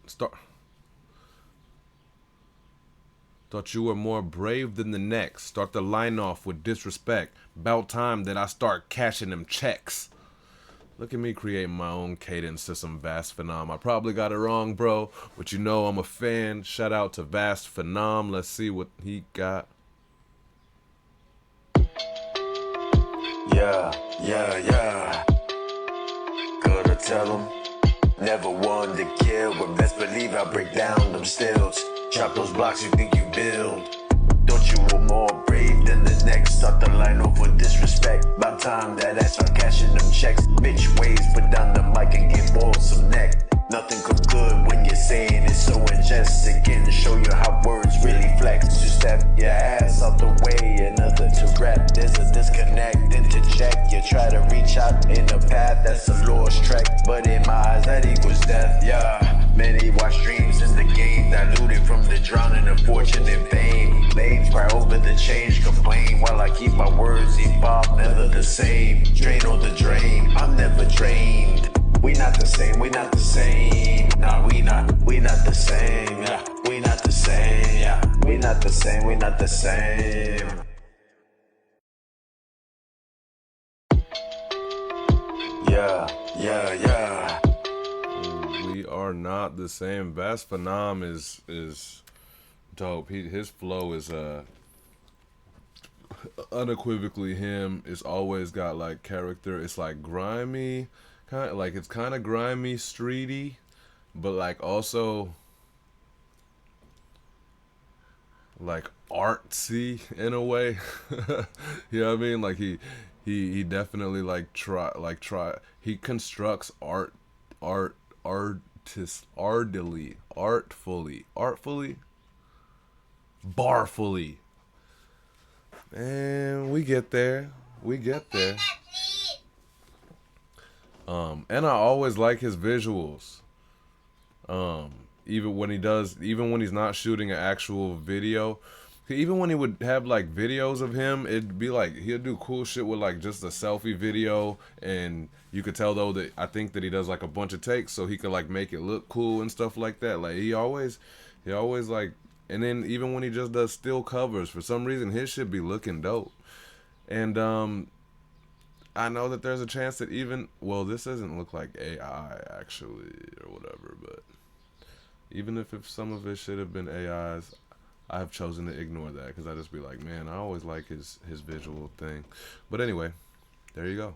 you were more brave than the next. Start the line off with disrespect. About time that I start cashing them checks. Look at me creating my own cadence to some Vast Phenom. I probably got it wrong, bro, but you know I'm a fan. Shout out to Vast Phenom. Let's see what he got. Yeah. Gotta tell him. Never one to kill, but best believe I break down them stills. Chop those blocks you think you build. Don't you were more brave than the next. Start the line off with disrespect. By time that I start cashing them checks. Bitch waves, put down the mic and get boiled some neck. Nothing could good when you're saying it's so ingested. And show you how words really flex. You step your ass out the way, another to rap. There's a disconnect, interject. You try to reach out in a path that's a lost track. But in my eyes, that equals death, yeah. Many watch dreams in the game, diluted from the drowning of fortune and fame. Lanes cry over the change, complain while I keep my words evolve, never the same. Drain on the drain, I'm never drained. We not the same, we not the same. Nah, we not the same, yeah. We not the same, yeah. We not the same, we not the same. Yeah. We are not the same. Vast Phenom is dope. His flow is unequivocally him. It's always got like character. It's like grimy, it's kind of grimy, streety, but like also like artsy in a way. You know what I mean? Like he definitely like try he constructs artist artfully barfully. And we get there. We get there. And I always like his visuals. Even when he's not shooting an actual video, even when he would have like videos of him, it'd be like he'll do cool shit with like just a selfie video, and you could tell though that I think that he does like a bunch of takes so he could like make it look cool and stuff like that. Like he always like, and then even when he just does still covers, for some reason his shit be looking dope. And I know that there's a chance that this doesn't look like AI actually or whatever, but even if some of it should have been AIs, I have chosen to ignore that because I just be like, man, I always like his visual thing. But anyway, there you go.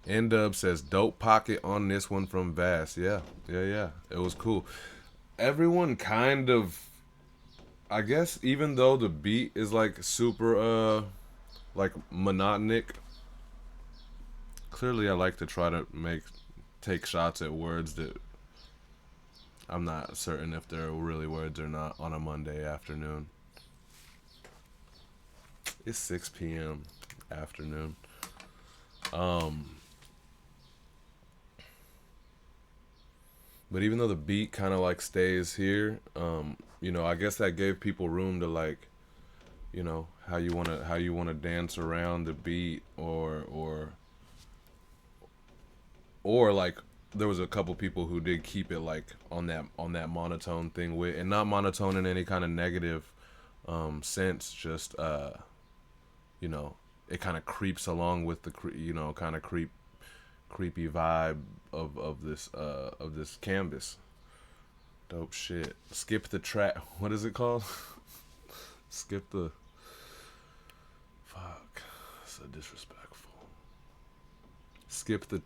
N-Dub says, dope pocket on this one from Vass. Yeah. It was cool. Everyone kind of, I guess, even though the beat is like super, like monotonic, clearly I like to try to take shots at words that I'm not certain if they're really words or not on a Monday afternoon. It's 6 p.m. afternoon. But even though the beat kind of like stays here, I guess that gave people room to like, how you wanna dance around the beat or like there was a couple people who did keep it like on that monotone thing with, and not monotone in any kind of negative sense, just it kind of creeps along with the kind of creepy vibe of this canvas. Dope shit. Skip the track. What is it called? Skip the. Fuck. So disrespectful. Skip the.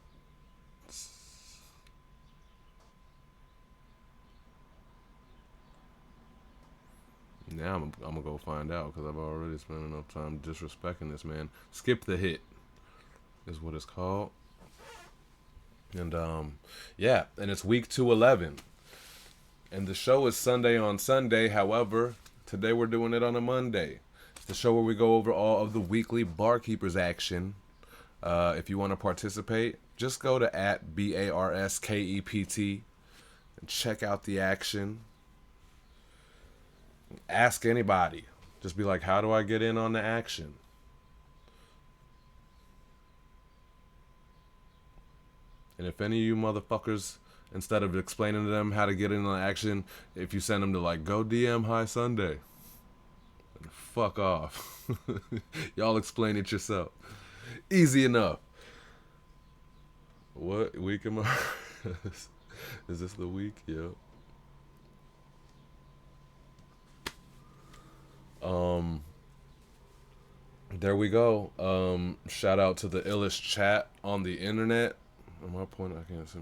Now I'm gonna go find out because I've already spent enough time disrespecting this man. Skip the hit is what it's called. And and it's week 211. And the show is Sunday on Sunday. However, today we're doing it on a Monday. It's the show where we go over all of the weekly Barkeepers action. If you want to participate, just go to @BARSKEPT and check out the action. Ask anybody. Just be like, how do I get in on the action? And if any of you motherfuckers, instead of explaining to them how to get in on the action, if you send them to like, go DM High Sunday, fuck off. Y'all explain it yourself. Easy enough. What week am I? Is this the week? Yep. There we go. Shout out to the illest chat on the internet. At my point, I can't see.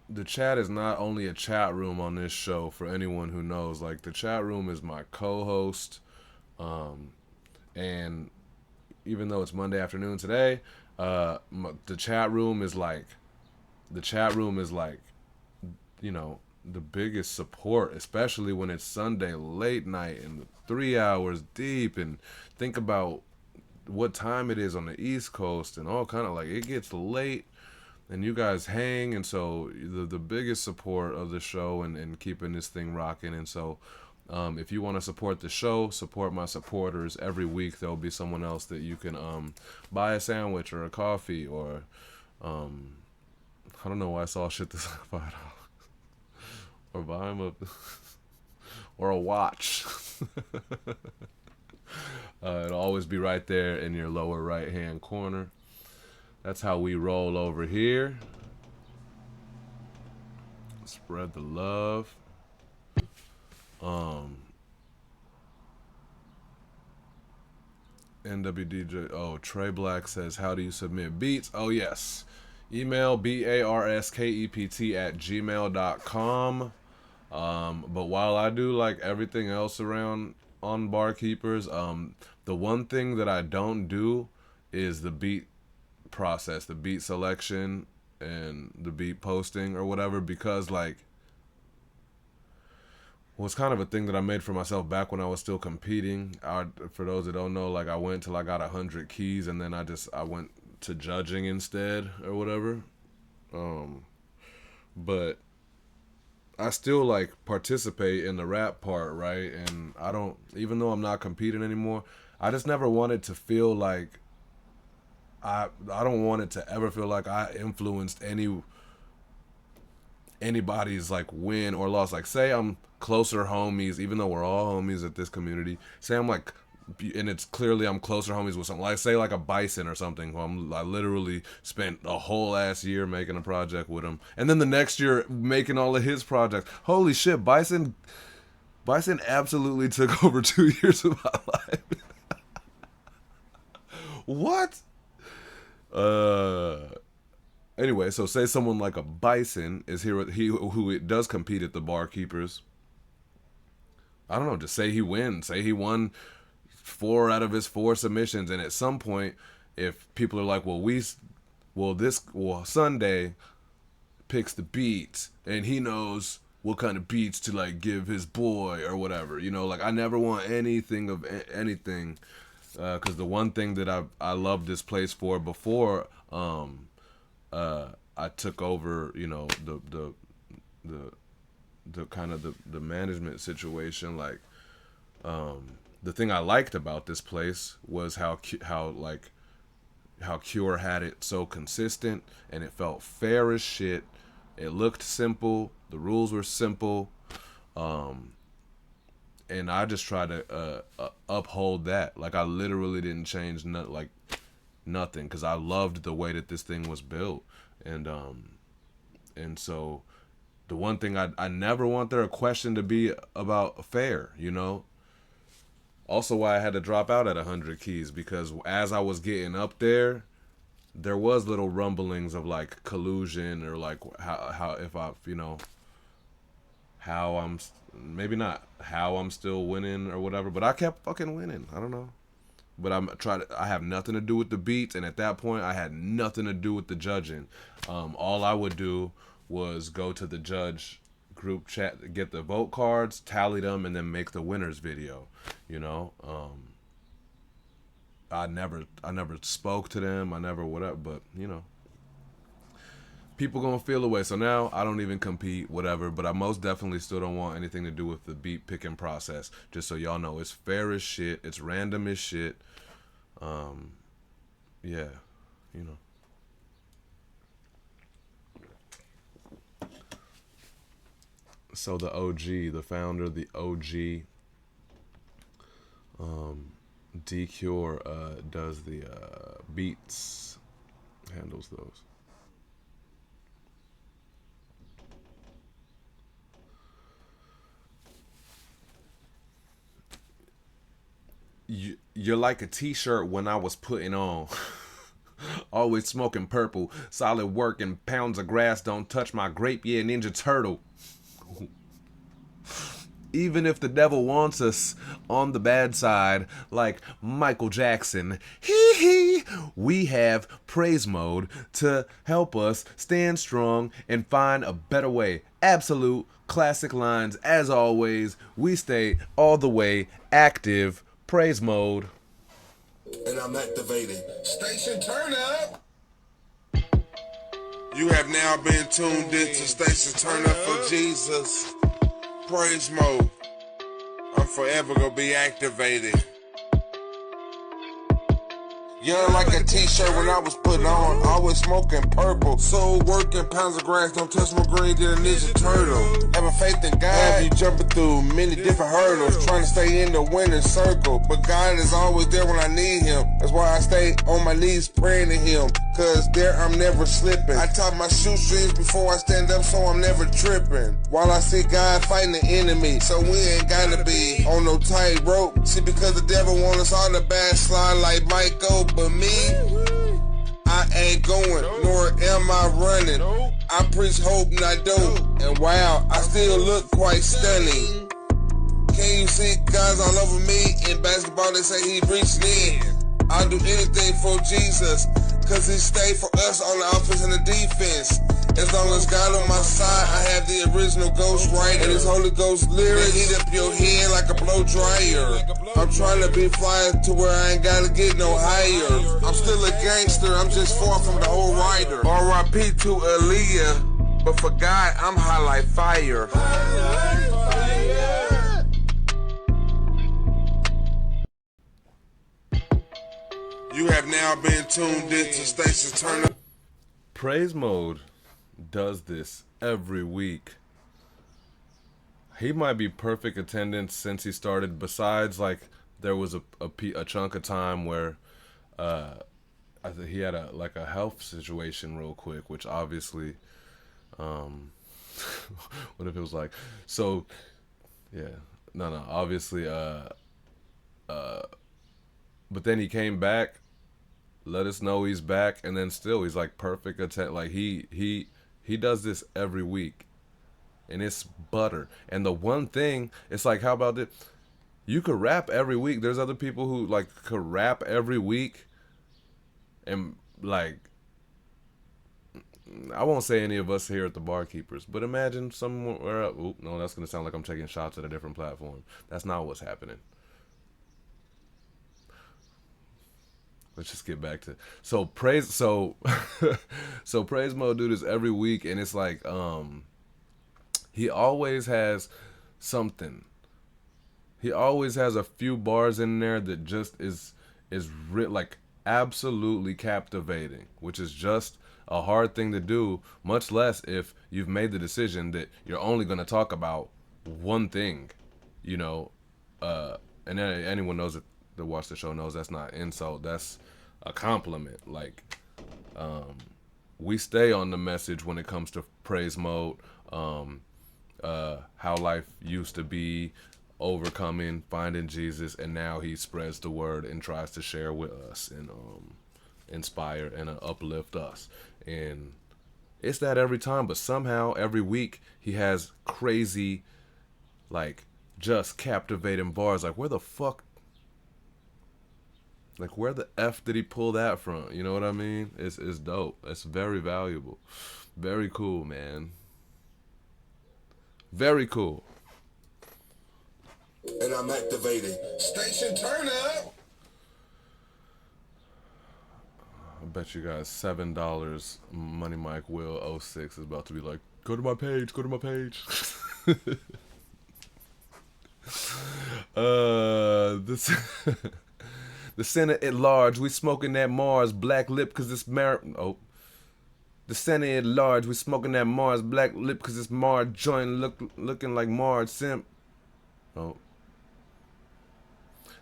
The chat is not only a chat room on this show for anyone who knows. Like, the chat room is my co-host. And even though it's Monday afternoon today, the chat room is like, the biggest support, especially when it's Sunday late night and 3 hours deep, and think about what time it is on the East Coast and all kind of like, it gets late and you guys hang, and so the biggest support of the show and keeping this thing rocking. And so if you want to support the show, support my supporters. Every week there'll be someone else that you can buy a sandwich or a coffee or I don't know why I saw shit this $5 or buy him a or a watch. It'll always be right there in your lower right hand corner. That's how we roll over here. Spread the love. NWDJ. Oh, Trey Black says, how do you submit beats? Oh, yes. Email barskept@gmail.com. But while I do like everything else around on Barkeepers, the one thing that I don't do is the beat process, the beat selection and the beat posting or whatever, because like, well, it's kind of a thing that I made for myself back when I was still competing. For those that don't know, like I went till I got 100 keys, and then I went to judging instead or whatever. But I still like participate in the rap part, right? And I don't, even though I'm not competing anymore, I just never wanted to feel like I don't want it to ever feel like I influenced anybody's like win or loss. Like say I'm closer homies, even though we're all homies at this community. Say I'm like, and it's clearly I'm closer homies with something. Like say like a Bison or something, who I literally spent a whole ass year making a project with him, and then the next year making all of his projects. Holy shit, Bison absolutely took over 2 years of my life. What? Anyway, so say someone like a Bison is here, who does compete at the Barkeepers. I don't know, just say he wins. Say he won 4 out of his 4 submissions, and at some point, if people are like, Sunday picks the beats, and he knows what kind of beats to like give his boy or whatever, you know, like I never want anything of anything, because the one thing that I loved this place for before I took over, you know, the kind of the management situation, like the thing I liked about this place was how Cure had it so consistent, and it felt fair as shit. It looked simple. The rules were simple. And I just tried to uphold that. Like I literally didn't change nothing, because I loved the way that this thing was built. And so the one thing I never want their question to be about fair, you know. Also why I had to drop out at 100 keys, because as I was getting up there was little rumblings of like collusion, or like how if I, you know, how I'm, maybe not how I'm still winning or whatever, but I kept fucking winning. I don't know. But I have nothing to do with the beats, and at that point I had nothing to do with the judging. All I would do was go to the judge group chat, get the vote cards, tally them, and then make the winners video, you know. I never spoke to them, I never whatever, but you know, people gonna feel away. So now I don't even compete, whatever, but I most definitely still don't want anything to do with the beat picking process. Just so y'all know, it's fair as shit, it's random as shit. Yeah, you know. So the OG, the founder, the OG, D-Cure does the beats, handles those. You're like a t-shirt when I was putting on. Always smoking purple, solid work and pounds of grass don't touch my grape, yeah, Ninja Turtle. Even if the devil wants us on the bad side, like Michael Jackson, we have praise mode to help us stand strong and find a better way. Absolute classic lines, as always. We stay all the way active. Praise mode. And I'm activated. Station turn up. You have now been tuned into Station Turn Up for Jesus. Praise mode. I'm forever gonna be activated. Young like a t-shirt when I was putting on, always smoking purple. Soul working, pounds of grass don't touch my green than a Ninja Turtle. Having faith in God, have you jumping through many different hurdles, trying to stay in the winning circle. But God is always there when I need Him. That's why I stay on my knees praying to Him, cause there I'm never slipping. I tie my shoestrings before I stand up, so I'm never tripping. While I see God fighting the enemy, so we ain't gotta be on no tight rope. See, because the devil want us all to backslide like Michael. But me, I ain't going, nor am I running. I preach hope, not dope. And wow, I still look quite stunning. Can you see guys all over me? In basketball, they say he reached in. I'll do anything for Jesus, cause he stayed for us on the offense and the defense. As long as God on my side, I have the original Ghost Rider. And his Holy Ghost lyrics heat up your head like a blow dryer. I'm trying to be flying to where I ain't gotta get no higher. I'm still a gangster, I'm just far from the old rider. R.I.P. to Aaliyah, but for God, I'm high like fire. You have now been tuned into Station Turner. Praise Mode does this every week. He might be perfect attendance since he started. Besides, like, there was a chunk of time where I think he had a health situation real quick, which obviously, what if it was like, so, yeah, no, obviously, but then he came back, let us know he's back, and then still he's like perfect attend. Like he does this every week, and it's butter. And the one thing, it's like, how about it? You could rap every week. There's other people who like could rap every week, and like, I won't say any of us here at the Barkeepers, but imagine somewhere else. Oop, no, that's gonna sound like I'm taking shots at a different platform. That's not what's happening. Let's just get back to praise. So Praise Mode do this every week, and it's like he always has something. He always has a few bars in there that just is like absolutely captivating, which is just a hard thing to do. Much less if you've made the decision that you're only going to talk about one thing, you know. And anyone knows that watch the show knows that's not insult. That's a compliment. Like, we stay on the message when it comes to Praise Mode. How life used to be, overcoming, finding Jesus, and now he spreads the word and tries to share with us and inspire and uplift us. And it's that every time, but somehow every week he has crazy, like, just captivating bars. Like, where the fuck, like, where the F did he pull that from? You know what I mean? It's dope. It's very valuable. Very cool, man. Very cool. And I'm activating. Station turn up. I bet you guys $7 Money Mike Will 06 is about to be like, go to my page, go to my page. This the Senate at large, we smoking that Mars black lip cause it's the Senate at large, we smoking that Mars black lip cause it's Mars joint looking like Mars simp.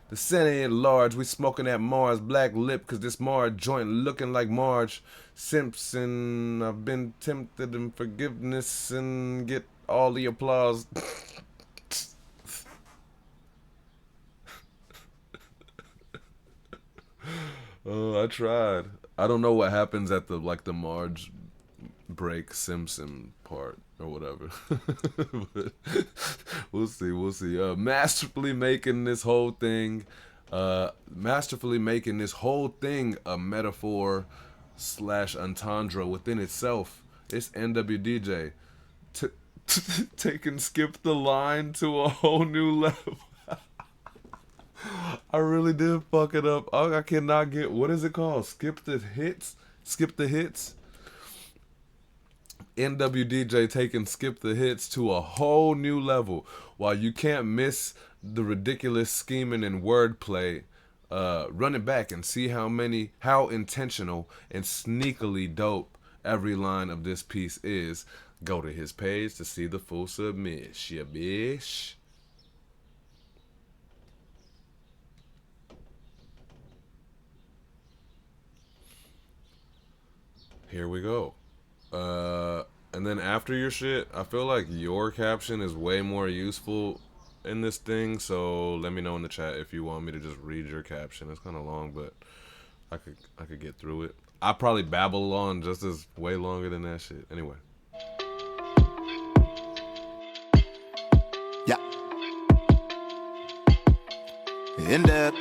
The Senate at large, we smoking that Mars black lip cause this Mars joint looking like Marge Simpson. I've been tempted in forgiveness and get all the applause. Oh, I tried. I don't know what happens at the Marge break Simpson part or whatever. But we'll see. Masterfully making this whole thing a metaphor / entendre within itself. It's NWDJ taking Skip the Line to a whole new level. I really did fuck it up. I cannot get, what is it called? Skip the hits. NWDJ taking Skip the Hits to a whole new level. While you can't miss the ridiculous scheming and wordplay, run it back and see how intentional and sneakily dope every line of this piece is. Go to his page to see the full submission, bitch. Here we go. And then after your shit, I feel like your caption is way more useful in this thing, so let me know in the chat if you want me to just read your caption. It's kind of long, but I could get through it. I probably babble on just as way longer than that shit. Anyway. Yeah. In that.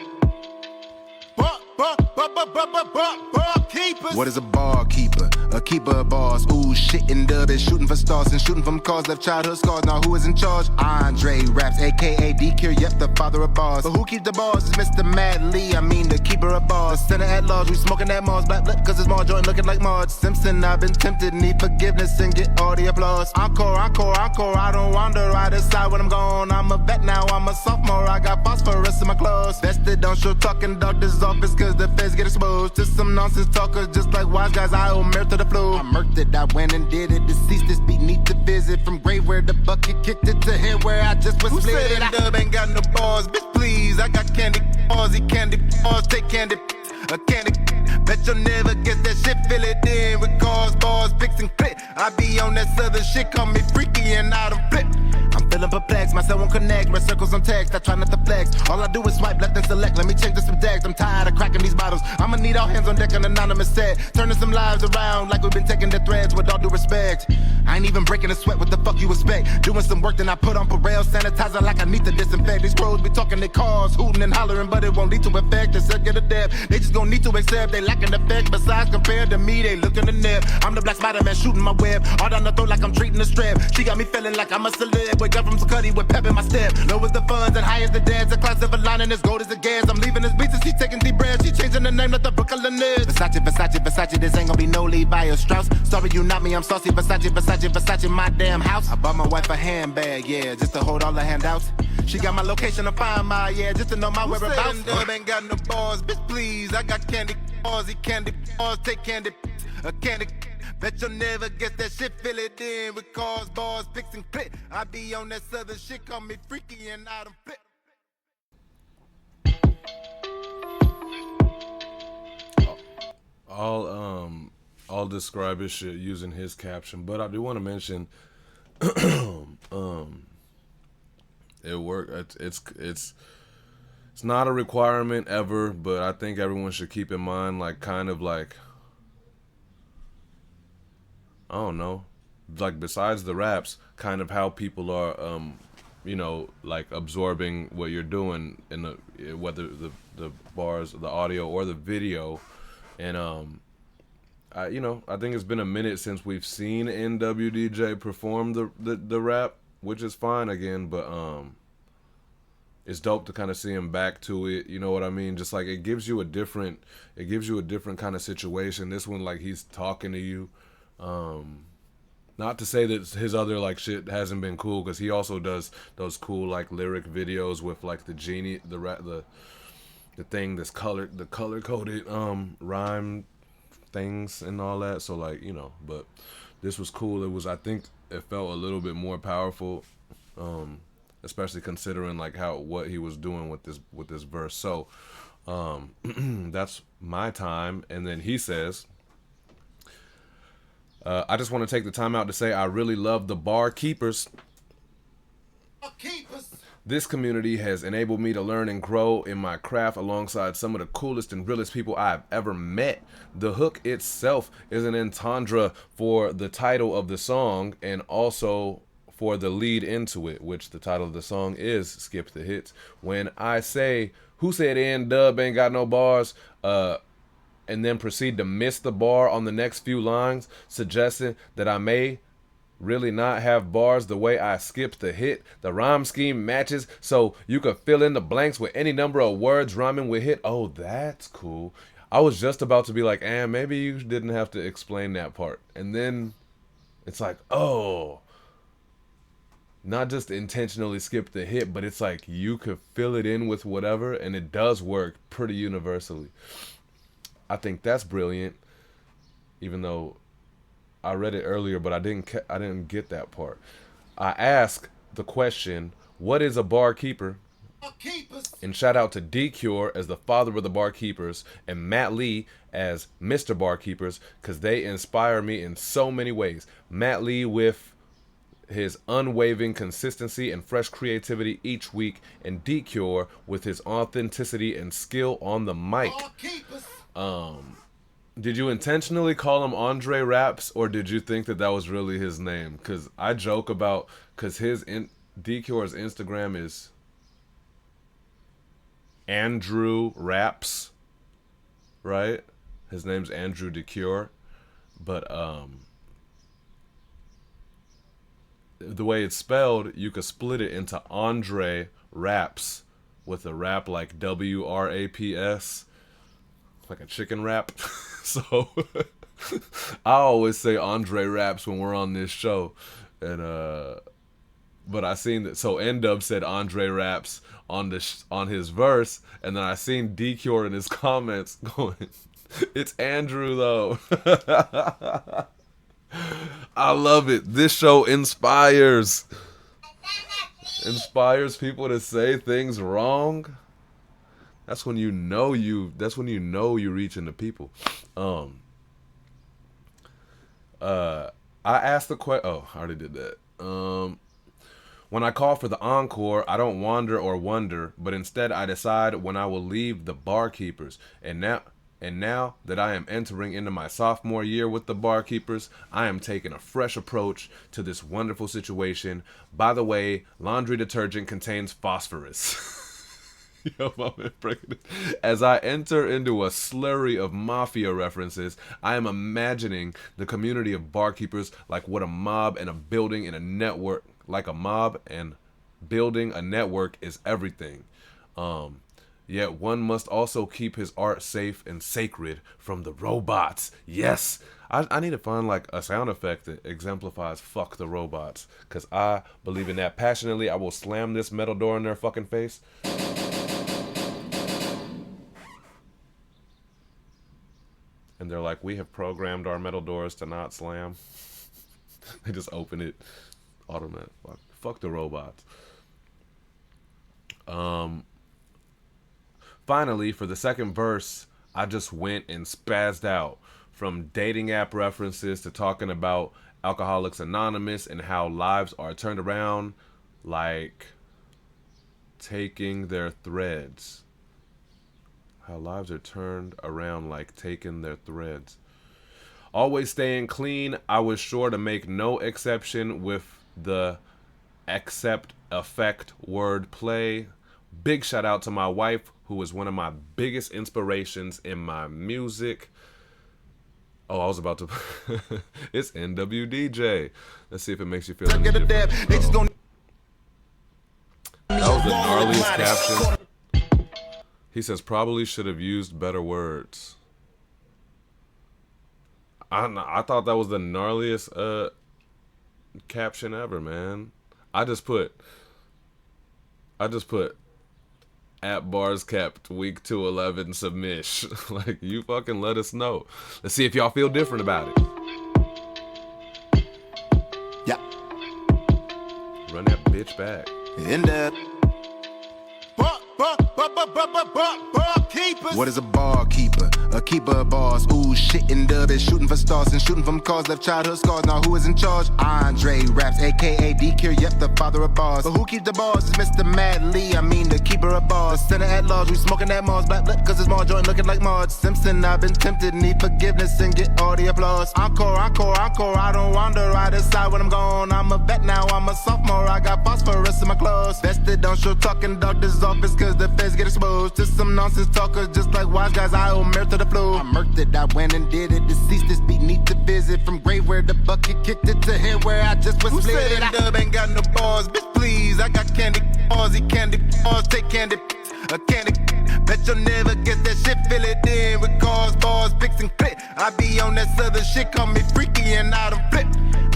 What is a barkeeper? A keeper of bars. Ooh, shit and dub is shooting for stars and shooting from cars. Left childhood scars. Now who is in charge? Andre Raps, aka D-Cure, yep, the father of bars. But who keep the bars is Mr. Mad Lee, I mean the keeper of bars. The center at large, we smoking that Mars. Black blood, cause it's Mars joint looking like Marge Simpson. I've been tempted, need forgiveness and get all the applause. Encore, encore, encore, I don't wander, I decide when I'm gone. I'm a vet now, I'm a sophomore, I got phosphorus in my clothes. Vested on show talking doctor's office, cause the feds get exposed to some nonsense talkers. Just like wise guys, I owe merit to the flow. I murked it, I went and did it. Deceased this beat need to visit. From grave where the bucket kicked it to here where I just was Who split. said Dub ain't got no bars, bitch please. I got candy bars, eat candy bars, take candy, a candy. Bet you'll never guess that shit, fill it in with cars, bars, picks and click. I be on that southern shit, call me freaky and I done flip. I'm feeling perplexed, myself won't connect. Red circles on text, I try not to flex. All I do is swipe left and select. Let me check this some decks. I'm tired of cracking these bottles. I'ma need all hands on deck on anonymous set. Turning some lives around like we've been taking the threads with all due respect. I ain't even breaking a sweat, what the fuck you expect? Doing some work, then I put on Pharrell sanitizer like I need to disinfect. These pros be talking their cars, hooting and hollering, but it won't lead to effect. It's get a depth. They just gon' need to accept they lacking effect. Besides, compared to me, they look in the net. I'm the black Spider-Man shooting my web. All down the throat like I'm treating a strap. She got me feeling like I'm a celeb. Wake up from Cuddy with pep in my step. Low as the funds and high as the dance. A class of a line and as gold as the gas. I'm leaving this beat and she taking deep breaths. She changing the name like the Brooklyn is. Versace, Versace, Versace. This ain't gonna be no Levi or Strauss. Sorry you not me, I'm saucy. Versace, Versace, Versace, my damn house. I bought my wife a handbag, yeah, just to hold all the handouts. She got my location to find my, yeah, just to know my whereabouts. Dub ain't got no bars, bitch please. I got candy bars, eat candy bars, take candy, a candy. Bet you'll never guess that shit, fill it in with cars, bars, picks and click. I be on that southern shit, call me freaky and I done flip. I'll describe his shit using his caption, but I do want to mention it worked. It's not a requirement ever, but I think everyone should keep in mind, like, kind of like, I don't know, like, besides the raps, kind of how people are you know, like, absorbing what you're doing in the, whether the bars, the audio or the video. And you know, I think it's been a minute since we've seen NWDJ perform the rap, which is fine again, but it's dope to kind of see him back to it. You know what I mean? Just like it gives you a different kind of situation. This one, like, he's talking to you. Not to say that his other, like, shit hasn't been cool, because he also does those cool, like, lyric videos with, like, the genie, the thing that's colored, the color coded rhyme things and all that. So, like, you know, but this was cool. It was, I think it felt a little bit more powerful, especially considering, like, what he was doing with this verse. So that's my time. And then he says, I just want to take the time out to say I really love the bar keepers. This community has enabled me to learn and grow in my craft alongside some of the coolest and realest people I've ever met. The hook itself is an entendre for the title of the song and also for the lead into it, which the title of the song is Skip the Hits. When I say, who said N-Dub ain't got no bars, and then proceed to miss the bar on the next few lines, suggesting that I may really not have bars the way I skipped the hit. The rhyme scheme matches, so you could fill in the blanks with any number of words rhyming with hit. Oh, that's cool. I was just about to be like, maybe you didn't have to explain that part. And then it's like, oh, not just intentionally skip the hit, but it's like you could fill it in with whatever, and it does work pretty universally. I think that's brilliant, even though I read it earlier, but I didn't get that part. I asked the question, what is a barkeeper? And shout out to D-Cure as the father of the barkeepers and Matt Lee as Mr. Barkeepers, because they inspire me in so many ways. Matt Lee with his unwavering consistency and fresh creativity each week, and D-Cure with his authenticity and skill on the mic. Did you intentionally call him Andre Raps, or did you think that was really his name? Because I joke about, because DQR's Instagram is Andrew Raps, right? His name's Andrew DeCure, but the way it's spelled, you could split it into Andre Raps with a rap like WRAPS, like a chicken wrap. So I always say Andre Raps when we're on this show, and but I seen that, so N-Dub said Andre Raps on his verse, and then I seen D-Cure in his comments going, it's Andrew though. I love it. This show inspires people to say things wrong. That's when you know you're reaching the people. I asked the question. Oh, I already did that. When I call for the encore, I don't wander or wonder, but instead I decide when I will leave the barkeepers. And now that I am entering into my sophomore year with the barkeepers, I am taking a fresh approach to this wonderful situation. By the way, laundry detergent contains phosphorus. Yo, my man, breaking it. As I enter into a slurry of mafia references, I am imagining the community of barkeepers like what a mob and a building and a network, like a mob and building a network is everything. Yet one must also keep his art safe and sacred from the robots. Yes! I need to find like a sound effect that exemplifies fuck the robots. Because I believe in that passionately. I will slam this metal door in their fucking face. And they're like, we have programmed our metal doors to not slam. They just open it automatic. Fuck the robots. Finally, for the second verse, I just went and spazzed out. From dating app references to talking about Alcoholics Anonymous and how lives are turned around like taking their threads. How lives are turned around like taking their threads. Always staying clean, I was sure to make no exception with the accept effect word play. Big shout out to my wife, who is one of my biggest inspirations in my music. Oh, I was about to... It's NWDJ. Let's see if it makes you feel any different. That was the gnarliest caption. He says, probably should have used better words. I thought that was the gnarliest caption ever, man. I just put at bars kept week 211 submish. Like, you fucking let us know. Let's see if y'all feel different about it. Yeah. Run that bitch back. In that. What is a barkeeper? A keeper of bars. Ooh, shit and dub is shooting for stars and shooting from cars. Left childhood scars. Now who is in charge? Andre Raps, aka D-Cure, yep, the father of bars. But who keeps the bars? Is Mr. Mad Lee, I mean the keeper of bars. The center at large, we smoking that Mars. Black blood, cause it's Mars joint looking like Marge Simpson. I've been tempted, need forgiveness and get all the applause. Encore, encore, encore, I don't wander, I decide when I'm gone. I'm a vet now, I'm a sophomore, I got phosphorus in my clothes. Vested on show talking doctor's office, cause the feds get exposed to some nonsense talkers. Just like wise guys, I owe merit to the flow. I murked it, I went and did it. Deceased this beat, need to visit. From grave where the bucket kicked it to here where I just was split. Who said Dub ain't got no bars? Bitch, please, I got candy bars. He candy bars, take candy a candy. Bet you'll never get that shit, fill it in with cars, bars, picks and clip. I be on that southern shit, call me freaky and I don't flip.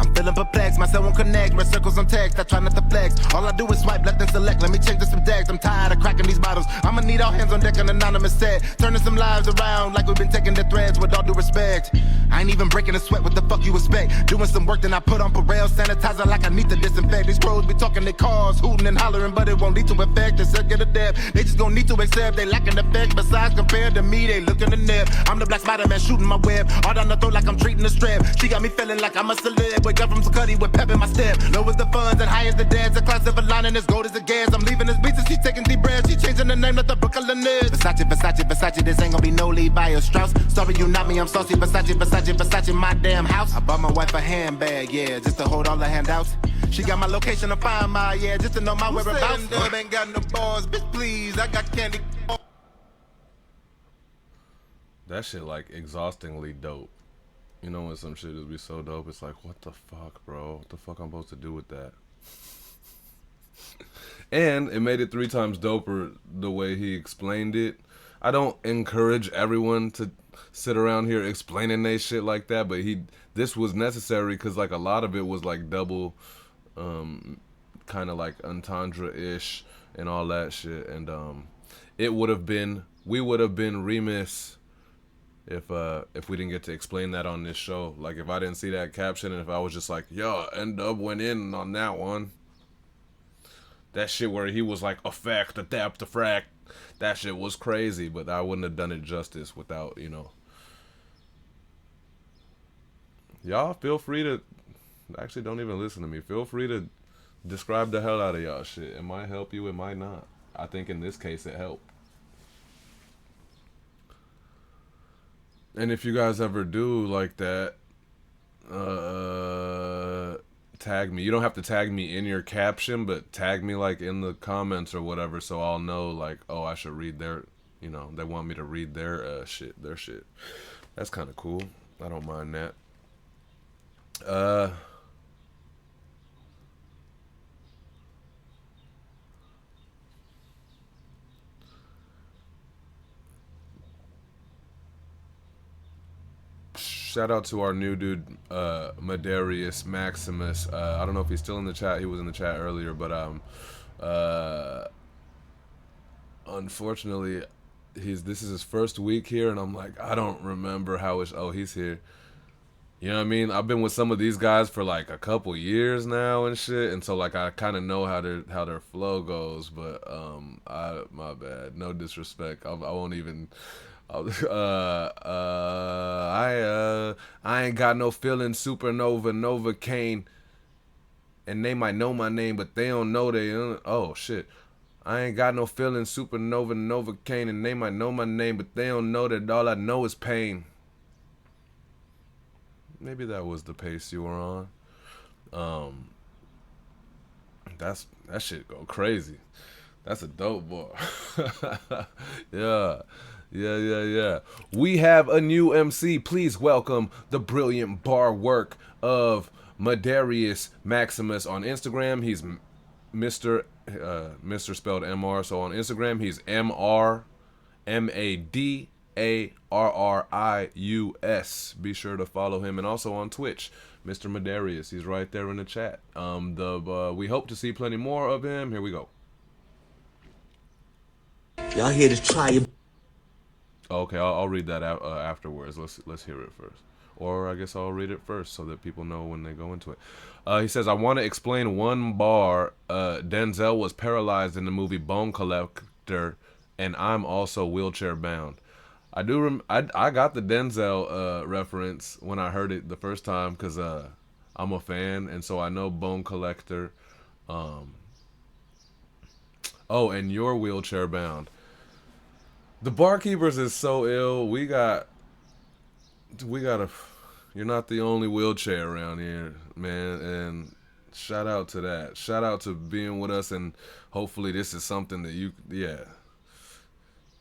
I'm feeling perplexed, my cell won't connect, red circles on text, I try not to flex. All I do is swipe, left and select, let me check this some decks. I'm tired of cracking these bottles, I'ma need all hands on deck, an anonymous set. Turning some lives around like we've been taking the threads with all due respect. I ain't even breaking a sweat, what the fuck you expect? Doing some work, then I put on Pharrell sanitizer like I need to disinfect. These pros be talking their cars, hooting and hollering, but it won't lead to effect. It's get a depth, they just gon' need to accept. They lacking effect, besides compared to me, they looking the net. I'm the black Spider-Man shooting my web, all down the throat like I'm treating a strap. She got me feeling like I'm a celeb, wake up from Sakutty with with pep in my step. Low as the funds and high as the dance. A class of a line and as gold as the gas. I'm leaving this beat and she taking deep breaths. She changing the name like the Brooklyn is. Versace, Versace, Versace, this ain't gonna be no Levi or Strauss. Sorry you not me, I'm saucy. Versace, Versace, Versace, my damn house. I bought my wife a handbag, yeah, just to hold all the handouts. She got my location to find my, yeah, just to know my whereabouts. Dub ain't got no bars, bitch please, I got candy. That shit like exhaustingly dope. You know when some shit just be so dope, it's like, what the fuck, bro? What the fuck I'm supposed to do with that? And it made it 3 times doper the way he explained it. I don't encourage everyone to sit around here explaining they shit like that, but this was necessary because like a lot of it was like double, kind of like entendre-ish and all that shit. And we would have been remiss if we didn't get to explain that on this show. Like if I didn't see that caption and if I was just like, yo, N-Dub went in on that one. That shit where he was like, effect, adapt, frack. That shit was crazy, but I wouldn't have done it justice without, you know. Y'all feel free to, actually don't even listen to me. Feel free to describe the hell out of y'all shit. It might help you, it might not. I think in this case it helped. And if you guys ever do like that, tag me. You don't have to tag me in your caption, but tag me like in the comments or whatever, so I'll know like, oh, I should read their, you know, they want me to read their shit. That's kind of cool. I don't mind that. Shout out to our new dude, Medarius Maximus. I don't know if he's still in the chat. He was in the chat earlier, but unfortunately, this is his first week here, and I'm like, I don't remember how it's. Oh, he's here. You know what I mean? I've been with some of these guys for like a couple years now and shit, and so like I kind of know how their flow goes. But my bad. No disrespect. I won't even. I ain't got no feeling, supernova, Novocaine, and they might know my name, but they don't know oh shit. I ain't got no feeling, supernova, Novocaine, and they might know my name, but they don't know that all I know is pain. Maybe that was the pace you were on. That shit go crazy. That's a dope boy. Yeah. Yeah. We have a new MC. Please welcome the brilliant bar work of Medarius Maximus on Instagram. He's Mr. spelled MR. So on Instagram, he's MRMADARRIUS. Be sure to follow him. And also on Twitch, Mr. Medarius. He's right there in the chat. We hope to see plenty more of him. Here we go. Y'all here to try your... Okay, I'll read that out afterwards. Let's hear it first, or I guess I'll read it first so that people know when they go into it. He says, "I want to explain one bar. Denzel was paralyzed in the movie Bone Collector, and I'm also wheelchair bound." I do. I got the Denzel reference when I heard it the first time because I'm a fan, and so I know Bone Collector. Oh, and you're wheelchair bound. The Barkeepers is so ill. We got a. You're not the only wheelchair around here, man. And shout out to that. Shout out to being with us, and hopefully this is something that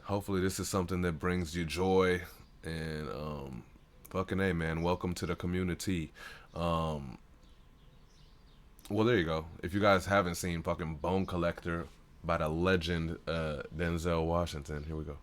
hopefully this is something that brings you joy. And fucking A, man. Welcome to the community. Well, there you go. If you guys haven't seen fucking Bone Collector by the legend Denzel Washington, here we go.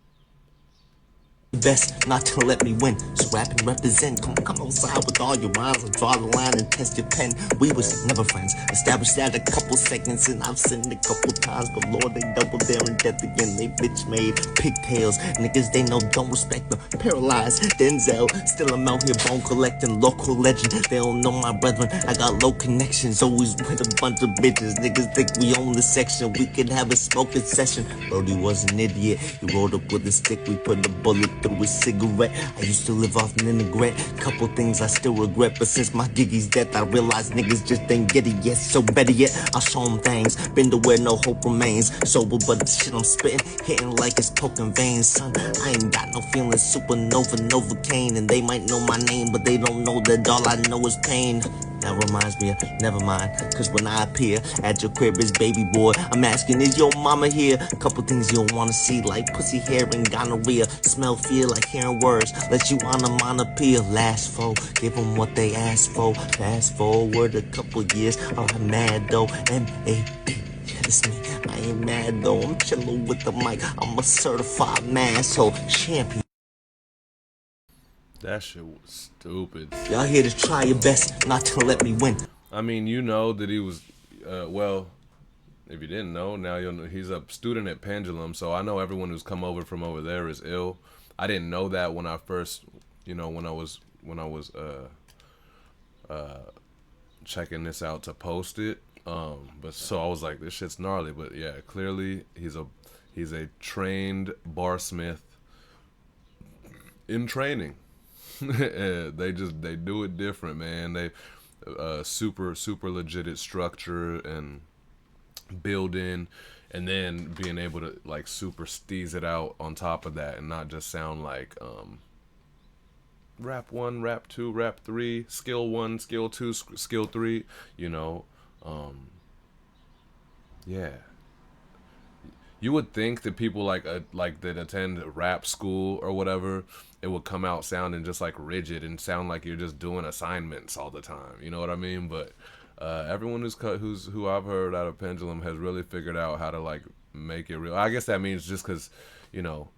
Best not to let me win, so rap and represent. Come outside with all your rhymes and draw the line and test your pen. We was never friends, established that a couple seconds, and I've sinned a couple times, but Lord, they double dare in death again. They bitch made pigtails, niggas they know don't respect them. Paralyzed, Denzel, still I'm out here bone collecting, local legend. They don't know my brethren, I got low connections, always with a bunch of bitches. Niggas think we own the section, we could have a smoking session. Brody was an idiot, he rolled up with a stick, we put a bullet through a cigarette. I used to live off vinaigrette. Couple things I still regret, but since my Giggy's death, I realized niggas just ain't get it yet. So better yet, I'll show them things. Been to where no hope remains. Sober, but the shit I'm spitting, hitting like it's poking veins. Son, I ain't got no feelings. Supernova, Novocaine, and they might know my name, but they don't know that all I know is pain. That reminds me of, never mind, cause when I appear at your crib is baby boy, I'm asking, is your mama here? Couple things you'll wanna see, like pussy hair and gonorrhea. Smell, feel like hearing words, let you on a monopia. Last foe, give them what they asked for. Fast forward a couple years, I'm mad though, M-A-P. It's me, I ain't mad though, I'm chillin' with the mic, I'm a certified masshole champion. That shit was stupid. Y'all here to try your best not to let me win. I mean, you know that he was, well, if you didn't know, now you'll know he's a student at Pendulum, so I know everyone who's come over from over there is ill. I didn't know that when I first, you know, when I was checking this out to post it. But so I was like, this shit's gnarly. But yeah, clearly he's a trained barsmith in training. They do it different, man. They super legit structure and building, and then being able to like super steeze it out on top of that and not just sound like rap 1, rap 2, rap 3, skill 1, skill 2, skill 3, you know. Yeah, you would think that people like that attend rap school or whatever, it would come out sounding just like rigid and sound like you're just doing assignments all the time. You know what I mean? But everyone who I've heard out of Pendulum has really figured out how to like make it real. I guess that means just because, you know,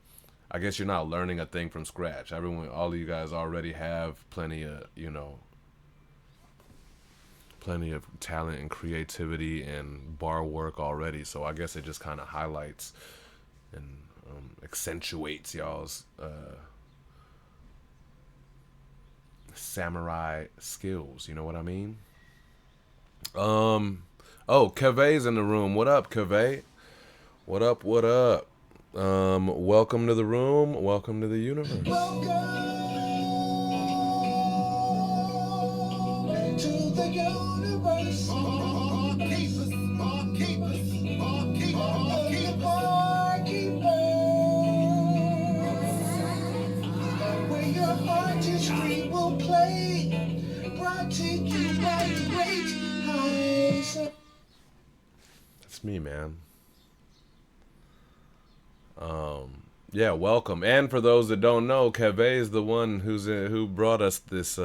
I guess you're not learning a thing from scratch. All of you guys already have plenty of, you know, plenty of talent and creativity and bar work already. So I guess it just kind of highlights and accentuates y'all's samurai skills. You know what I mean? Oh, Kave's in the room. What up, Kave? What up? What up? Welcome to the room. Welcome to the universe. To the universe. Where your artistry will play. Brought to you by the great high. That's me, man. Yeah, welcome. And for those that don't know, Kave is the one who brought us this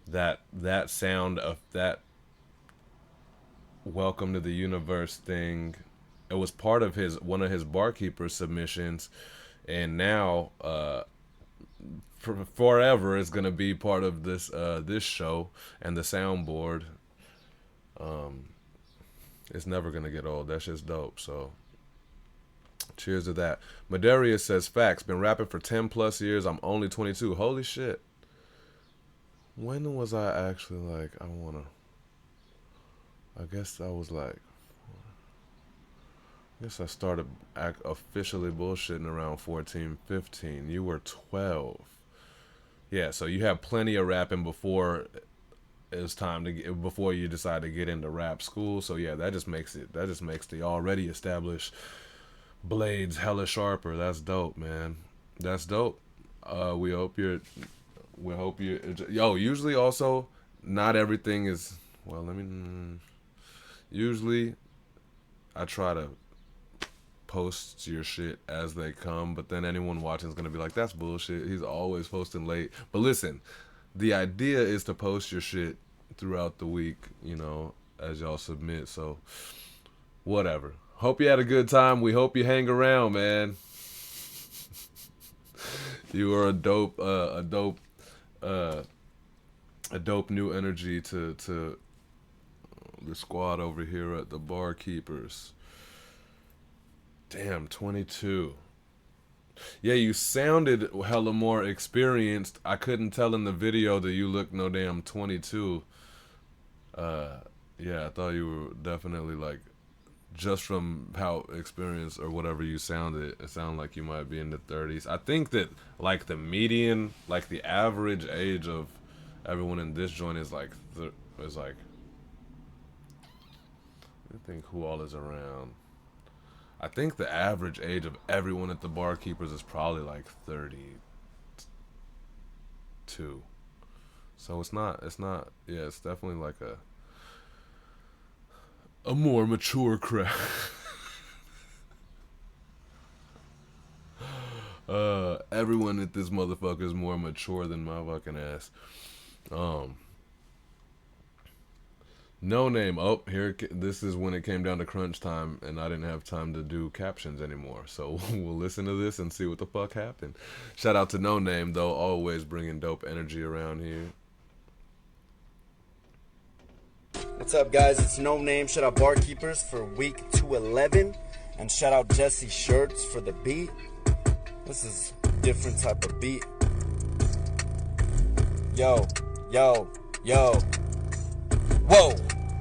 that sound of that welcome to the universe thing. It was part of one of his barkeeper submissions, and now forever it's gonna be part of this show and the soundboard. It's never gonna get old. That shit's dope. So cheers to that. Madarius says, facts, been rapping for 10 plus years. I'm only 22. Holy shit. When was I actually like, I guess I started officially bullshitting around 14, 15. You were 12. Yeah, so you have plenty of rapping before it's time before you decide to get into rap school. So yeah, that just makes the already established blades hella sharper. That's dope, man. That's dope. We hope you usually also not everything is, well, usually I try to post your shit as they come, but then anyone watching is going to be like, that's bullshit. He's always posting late. But listen, the idea is to post your shit throughout the week, you know, as y'all submit. So whatever. Hope you had a good time. We hope you hang around, man. You are a dope new energy to the squad over here at the Barkeepers. Damn, 22. Yeah, you sounded hella more experienced. I couldn't tell in the video that you looked no damn 22. Yeah, I thought you were definitely like just from how experienced or whatever you sounded, it sounded like you might be in the 30s. I think that like the median, like the average age of everyone in this joint is like I think who all is around. I think the average age of everyone at the Barkeepers is probably like 32. So it's not yeah, it's definitely like a more mature crowd. Everyone at this motherfucker is more mature than my fucking ass. No name. Oh, here. This is when it came down to crunch time, and I didn't have time to do captions anymore. So we'll listen to this and see what the fuck happened. Shout out to No Name though, always bringing dope energy around here. What's up, guys? It's No Name. Shout out Barkeepers for week 211, and shout out Jesse Shirts for the beat. This is a different type of beat. Yo, yo, yo. Whoa,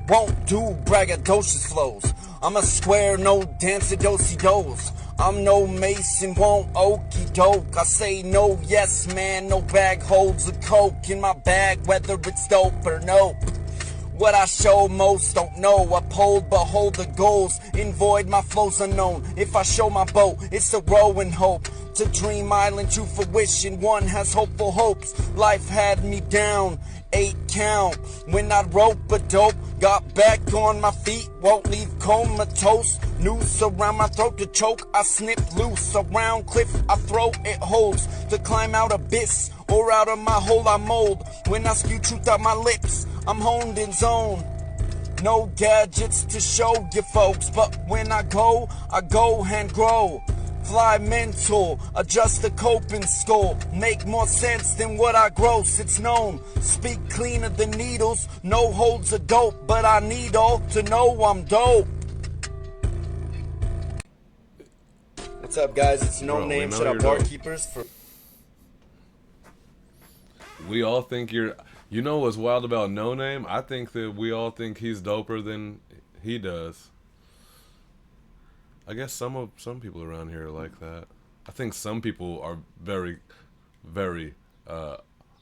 won't do braggadocious flows. I'm a square, no dancey-dosey-dos. I'm no Mason, won't okey doke. I say no, yes, man, no bag holds a coke in my bag, whether it's dope or nope. What I show most don't know. Uphold, behold the goals. In void, my flow's unknown. If I show my boat, it's a rowing hope. To Dream Island, to fruition, one has hopeful hopes. Life had me down, 8 count. When I rope a dope, got back on my feet, won't leave comatose. Noose around my throat to choke, I snip loose. Around cliff, I throw it holds. To climb out abyss, or out of my hole I mold. When I spew truth out my lips, I'm honed in zone. No gadgets to show you folks, but when I go and grow. Fly mental, adjust the coping score. Make more sense than what I gross, it's known. Speak cleaner than needles, no holds a dope. But I need all to know I'm dope. What's up, guys? It's No Name. Shout out Barkeepers for... We all think you're... You know what's wild about No Name? I think that we all think he's doper than he does. I guess some people around here are like that. I think some people are very, very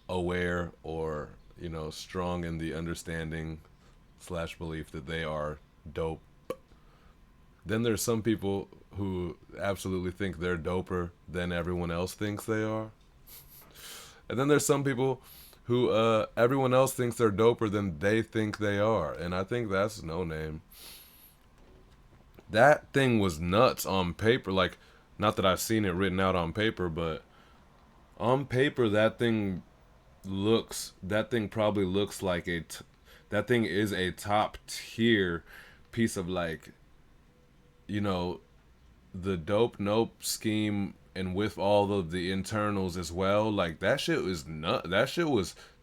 aware or, you know, strong in the understanding / belief that they are dope. Then there's some people who absolutely think they're doper than everyone else thinks they are. And then there's some people who everyone else thinks they're doper than they think they are. And I think that's No Name. That thing was nuts on paper. Like, not that I've seen it written out on paper, but on paper, that thing probably looks like that thing is a top tier piece of, like, you know, the dope nope scheme, and with all of the internals as well. Like, that shit was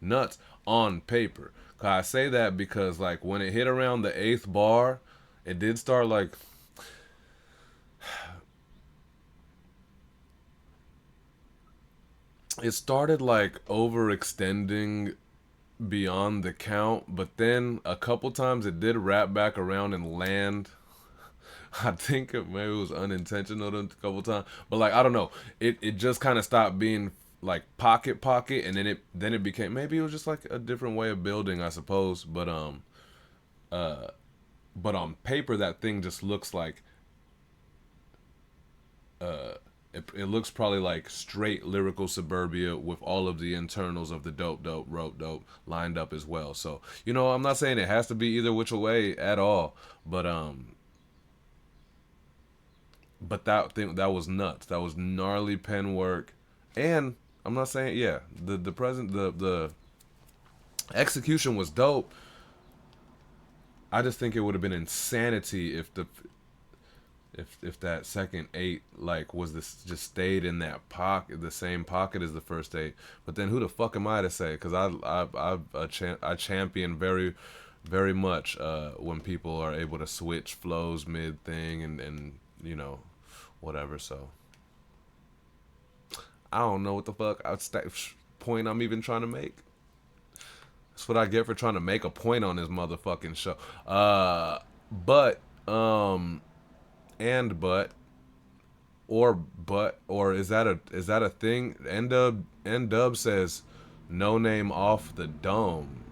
nuts on paper. I say that because, like, when it hit around the 8th bar, it did start, like, it started like overextending beyond the count, but then a couple times it did wrap back around and land. I think maybe it was unintentional a couple times, but like, I don't know, it just kind of stopped being like pocket, and then it became, maybe it was just like a different way of building, I suppose. But on paper, that thing just looks like it looks probably like straight lyrical suburbia with all of the internals of the dope rope dope lined up as well. So, you know, I'm not saying it has to be either which way at all, but that was nuts. That was gnarly pen work. And I'm not saying, yeah, the execution was dope. I just think it would have been insanity if that second 8 like was this just stayed in that pocket, the same pocket as the first 8. But then who the fuck am I to say? Because I champion very, very much when people are able to switch flows mid thing and you know, whatever. So I don't know what the fuck point I'm even trying to make. That's what I get for trying to make a point on this motherfucking show. But Um, and or is that a thing? N-Dub says no name off the dome.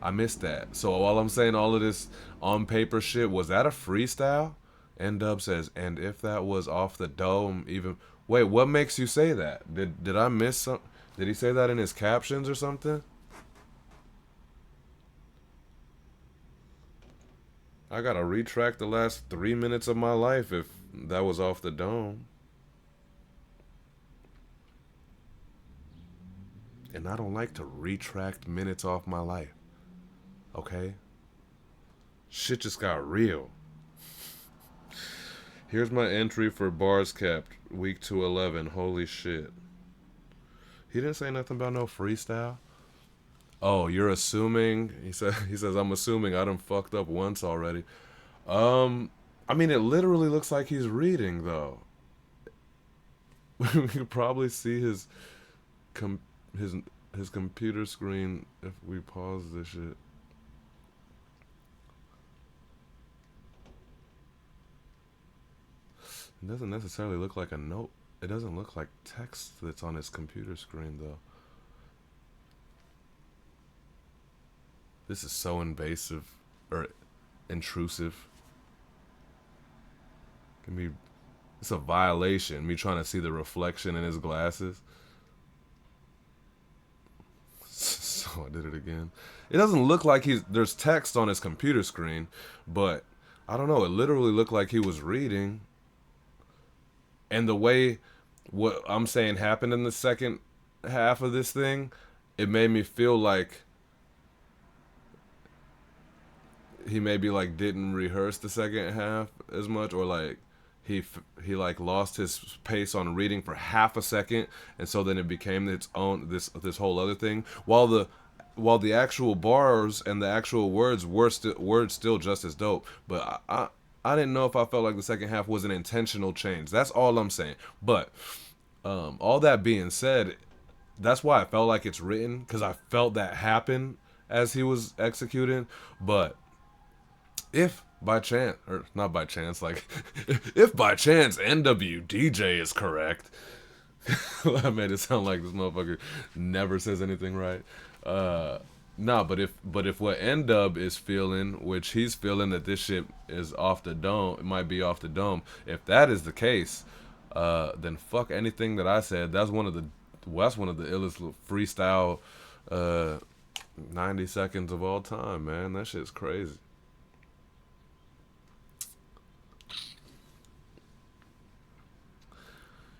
I missed that. So while I'm saying all of this on paper shit, was that a freestyle? N-Dub says, and if that was off the dome, even wait, what makes you say that? Did I miss some? Did he say that in his captions or something? I gotta retract the last 3 minutes of my life if that was off the dome. And I don't like to retract minutes off my life. Okay? Shit just got real. Here's my entry for bars kept, week 211. Holy shit. He didn't say nothing about no freestyle. Oh, you're assuming? He says I'm assuming I done fucked up once already. I mean it literally looks like he's reading though. We could probably see his his computer screen if we pause this shit. It doesn't necessarily look like a note. It doesn't look like text that's on his computer screen though. This is so invasive or intrusive. It's a violation. Me trying to see the reflection in his glasses. So I did it again. It doesn't look like there's text on his computer screen, but I don't know. It literally looked like he was reading. And the way what I'm saying happened in the second half of this thing, it made me feel like he maybe like didn't rehearse the second half as much, or like he like lost his pace on reading for half a second, and so then it became its own this whole other thing. While the actual bars and the actual words were still just as dope, but I didn't know if I felt like the second half was an intentional change. That's all I'm saying. But all that being said, that's why I felt like it's written, because I felt that happen as he was executing. But if by chance, or not by chance, like if by chance NWDJ is correct, I made it sound like this motherfucker never says anything right. Nah, but if what N-Dub is feeling, which he's feeling that this shit is off the dome, it might be off the dome. If that is the case, then fuck anything that I said. That's one of the illest freestyle 90 seconds of all time, man. That shit's crazy.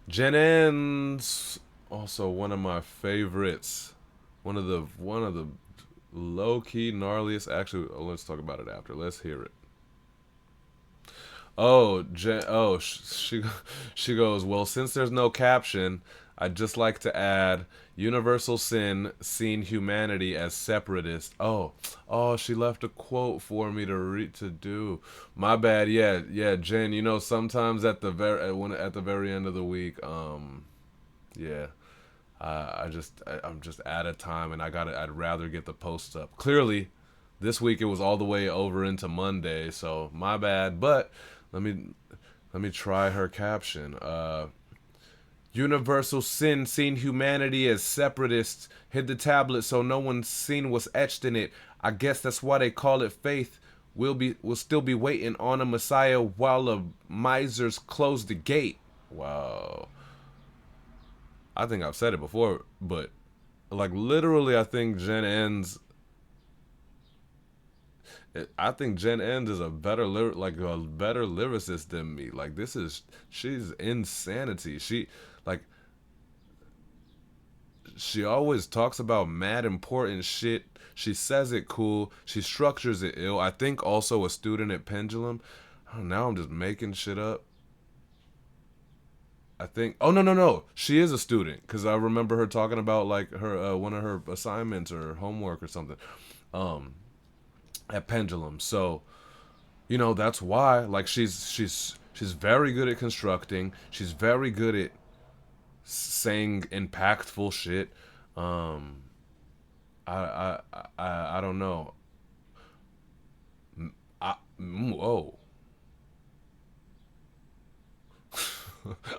Jen N's also one of my favorites. One of the low key gnarliest. Actually, let's talk about it after. Let's hear it. Oh, she goes, well, since there's no caption, I'd just like to add universal sin, seeing humanity as separatist. Oh, she left a quote for me to do. My bad. Yeah, Jen. You know, sometimes at the very end of the week, yeah, I'm just out of time, and I'd rather get the posts up. Clearly, this week it was all the way over into Monday, so my bad. But let me try her caption. Universal sin, seeing humanity as separatists, hid the tablet so no one's seen what's etched in it. I guess that's why they call it faith. We'll still be waiting on a Messiah while the misers close the gate. Wow. I think I've said it before, but like literally, I think Jen N's is a better lyricist than me. Like she's insanity. She always talks about mad important shit. She says it cool. She structures it ill. I think also a student at Pendulum. Oh, now I'm just making shit up. I think. Oh no. She is a student, because I remember her talking about like her one of her assignments or homework or something, at Pendulum. So, you know, that's why. Like she's very good at constructing. She's very good at saying impactful shit. I don't know. Whoa.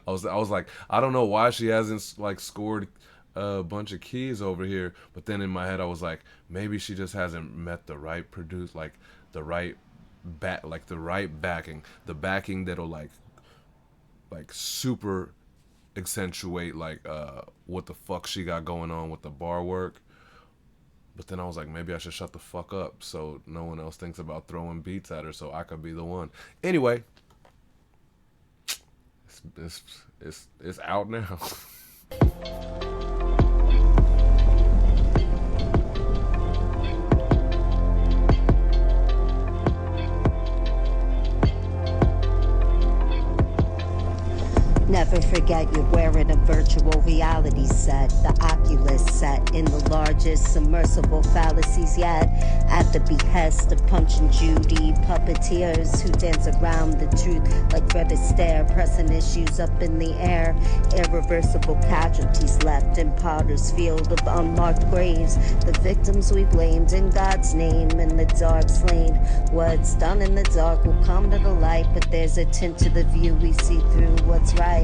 I was like, I don't know why she hasn't like scored a bunch of keys over here, but then in my head I was like, maybe she just hasn't met the right like the right the right backing, the backing that'll like super accentuate like what the fuck she got going on with the bar work. But then I was like, maybe I should shut the fuck up so no one else thinks about throwing beats at her so I could be the one. Anyway, it's out now. Never forget you're wearing a virtual reality set, the Oculus set in the largest submersible fallacies yet. At the behest of Punch and Judy, puppeteers who dance around the truth like Fred Astaire, pressing issues up in the air. Irreversible casualties left in Potter's field of unmarked graves. The victims we blamed in God's name in the dark slain. What's done in the dark will come to the light, but there's a tint to the view we see through what's right.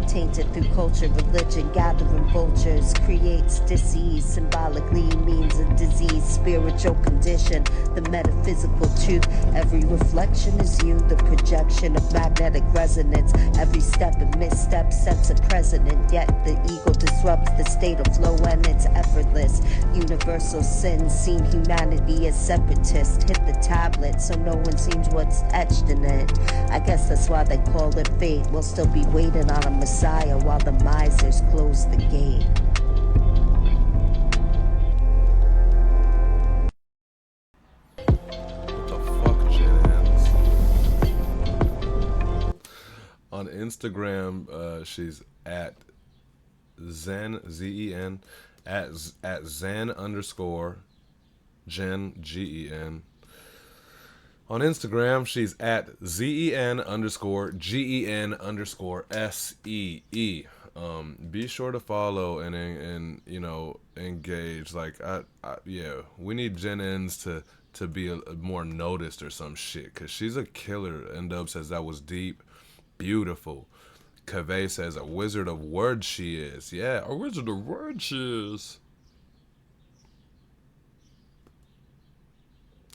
Tainted through culture, religion, gathering vultures creates disease, symbolically means a disease, spiritual condition, the metaphysical truth. Every reflection is you, the projection of magnetic resonance. Every step and misstep sets a precedent, yet the ego disrupts the state of flow and it's effortless. Universal sin, seen humanity as separatist. Hit the tablet so no one sees what's etched in it. I guess that's why they call it fate. We'll still be waiting on a messiah while the misers close the gate. What the fuck, Jen Ends? On Instagram, she's at Zen, Z-E-N, at Zen underscore Jen, Gen. On Instagram, she's at ZEN underscore GEN underscore SEE. Be sure to follow and you know, engage. Like yeah, we need Jen Ends to be a more noticed or some shit, cause she's a killer. N-Dub says that was deep, beautiful. Cave says a wizard of words she is. Yeah, a wizard of words she is.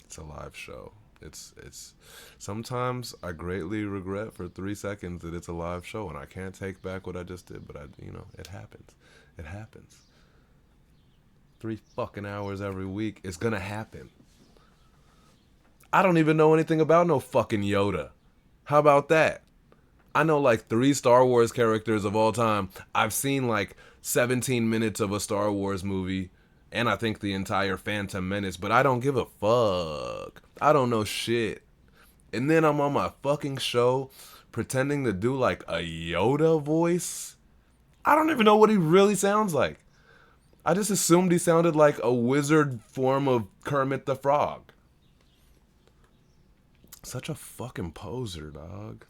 It's a live show. It's sometimes I greatly regret for 3 seconds that it's a live show and I can't take back what I just did, but it happens. It happens. 3 fucking hours every week. It's gonna happen. I don't even know anything about no fucking Yoda. How about that? I know like 3 Star Wars characters of all time. I've seen like 17 minutes of a Star Wars movie. And I think the entire Phantom Menace, but I don't give a fuck. I don't know shit. And then I'm on my fucking show pretending to do like a Yoda voice. I don't even know what he really sounds like. I just assumed he sounded like a wizard form of Kermit the Frog. Such a fucking poser, dog.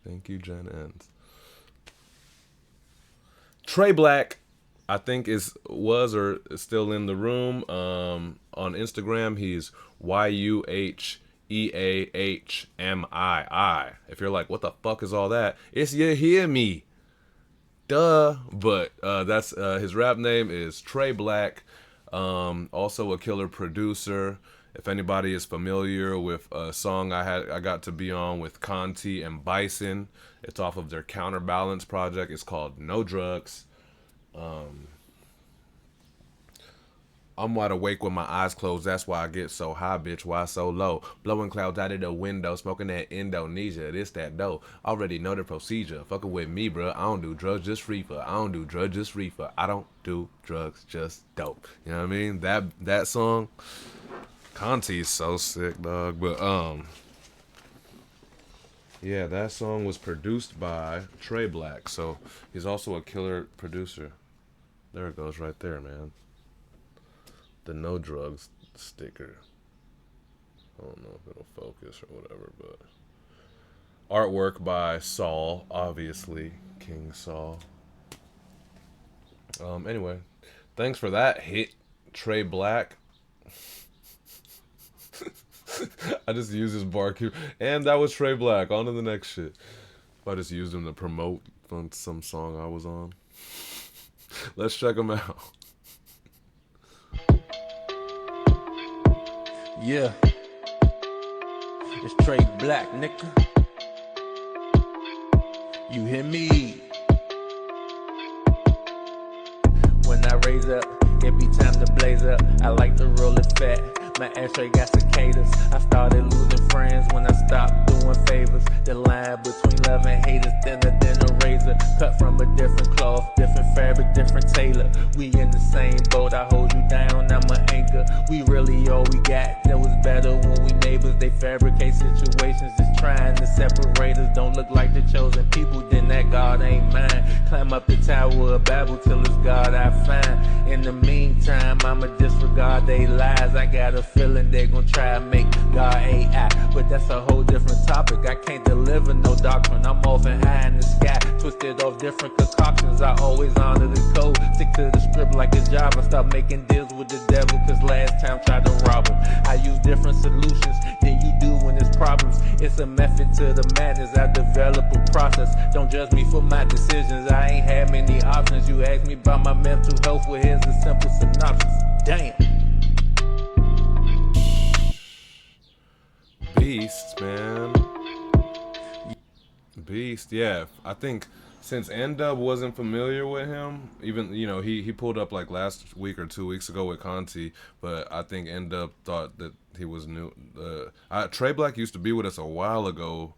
Thank you, Jen Ends. Trey Black, I think was or is still in the room. On Instagram, he's YUHEAHMII. If you're like, what the fuck is all that? It's You Hear Me. Duh. But that's his rap name is Trey Black. Also a killer producer. If anybody is familiar with a song I got to be on with Conti and Bison, it's off of their Counterbalance project. It's called No Drugs. I'm wide awake with my eyes closed. That's why I get so high, bitch. Why so low? Blowing clouds out of the window, smoking that Indonesia. This that dough. Already know the procedure. Fucking with me, bro. I don't do drugs, just reefer. I don't do drugs, just reefer. I don't do drugs, just dope. You know what I mean? That song. Conti's so sick, dog. But yeah, that song was produced by Trey Black. So he's also a killer producer. There it goes right there, man. The No Drugs sticker. I don't know if it'll focus or whatever, but artwork by Saul, obviously King Saul. Um, anyway, thanks for that hit, Trey Black. I just used his bar cue, and that was Trey Black. On to the next shit. I just used him to promote on some song I was on. Let's check him out. Yeah, it's Trey Black, nigga. You hear me? When I raise up, it be time to blaze up. I like to roll it fat. My ashtray got cicadas. I started losing friends when I stopped doing favors. The line between love and hate is thinner than a razor. Cut from a different cloth, different fabric, different tailor. We in the same boat, I hold you down, I'm an anchor. We really all we got. That was better when we neighbors. They fabricate situations just trying to separate us. Don't look like the chosen people, then that God ain't mine. Climb up the Tower of Babel till it's God I find. In the meantime, I'ma disregard they lies. I got a feeling they gon' try to make God AI, but that's a whole different topic. I can't deliver no doctrine. I'm off and high in the sky, twisted off different concoctions. I always honor the code, stick to the script like a job. I stop making deals with the devil, cause last time tried to rob him. I use different solutions than you do when it's problems. It's a method to the madness. I develop a process. Don't judge me for my decisions. I ain't had many options. You ask me about my mental health, well here's a simple synopsis. Damn. Beast, man. Beast, yeah. I think since N-Dub wasn't familiar with him, even, you know, he pulled up like last week or 2 weeks ago with Conti, but I think N-Dub thought that he was new. Trey Black used to be with us a while ago,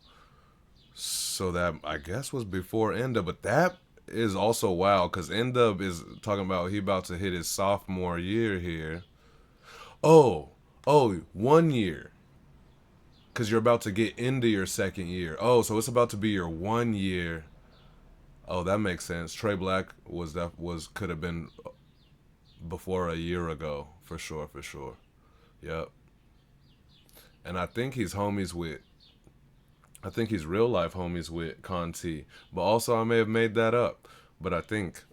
so that I guess was before N-Dub, but that is also wild because N-Dub is talking about he about to hit his sophomore year here. Oh, 1 year. Because you're about to get into your second year. Oh, so it's about to be your 1 year. Oh, that makes sense. Trey Black could have been before a year ago, for sure. Yep. And I think he's real life homies with Conti. But also I may have made that up. But I think.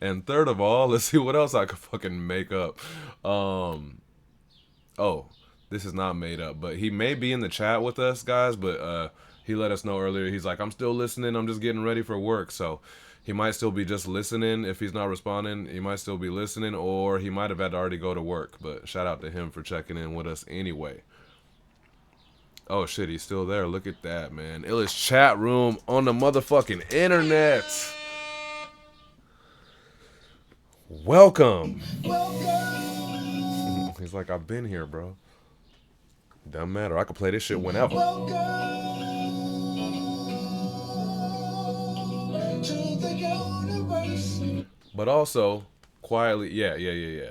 And third of all, let's see what else I could fucking make up. This is not made up, but he may be in the chat with us, guys, but he let us know earlier. He's like, I'm still listening. I'm just getting ready for work. So he might still be just listening. If he's not responding, he might still be listening, or he might have had to already go to work. But shout out to him for checking in with us anyway. Oh, shit, he's still there. Look at that, man. Illest chat room on the motherfucking internet. Welcome. He's like, I've been here, bro. Doesn't matter. I can play this shit whenever. But also, quietly, yeah.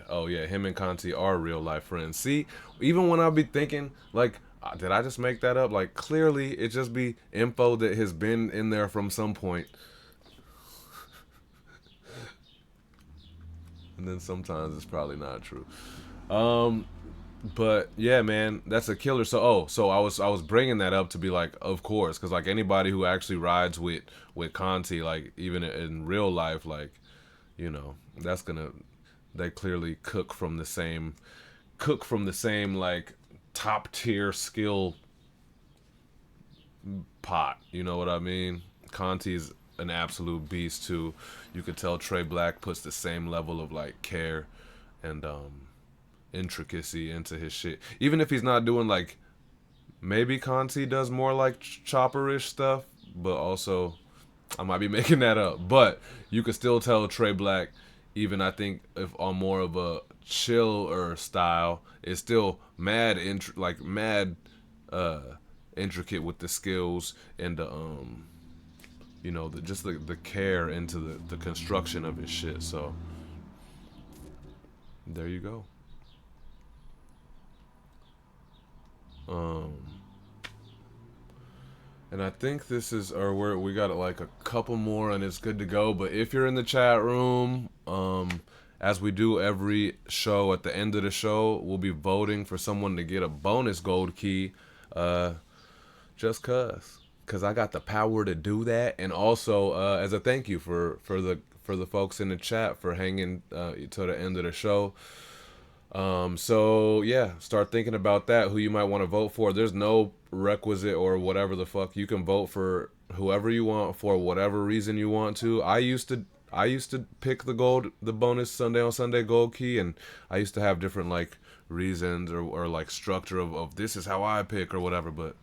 Oh, yeah, him and Conti are real life friends. See, even when I be thinking, like, did I just make that up? Like, clearly, it just be info that has been in there from some point. And then sometimes it's probably not true. But yeah, man, that's a killer. So I was bringing that up to be like, of course, because like anybody who actually rides with Conti, like even in real life, like, you know, they clearly cook from the same like top tier skill pot. You know what I mean? Conti's an absolute beast too. You could tell Trey Black puts the same level of like care and intricacy into his shit. Even if he's not doing like, maybe Conti does more like chopperish stuff, but also I might be making that up. But you could still tell Trey Black, even I think if on more of a chiller style, is still mad intricate with the skills and the you know, the care into the construction of his shit. So there you go. And I think this is, or we got like a couple more and it's good to go. But if you're in the chat room, as we do every show, at the end of the show, we'll be voting for someone to get a bonus gold key, just cause I got the power to do that. And also, as a thank you for the folks in the chat for hanging to the end of the show. So yeah, start thinking about that. Who you might want to vote for. There's no requisite or whatever the fuck. You can vote for whoever you want for whatever reason you want to. I used to pick the bonus Sunday on Sunday gold key, and I used to have different like reasons or like structure of this is how I pick or whatever. But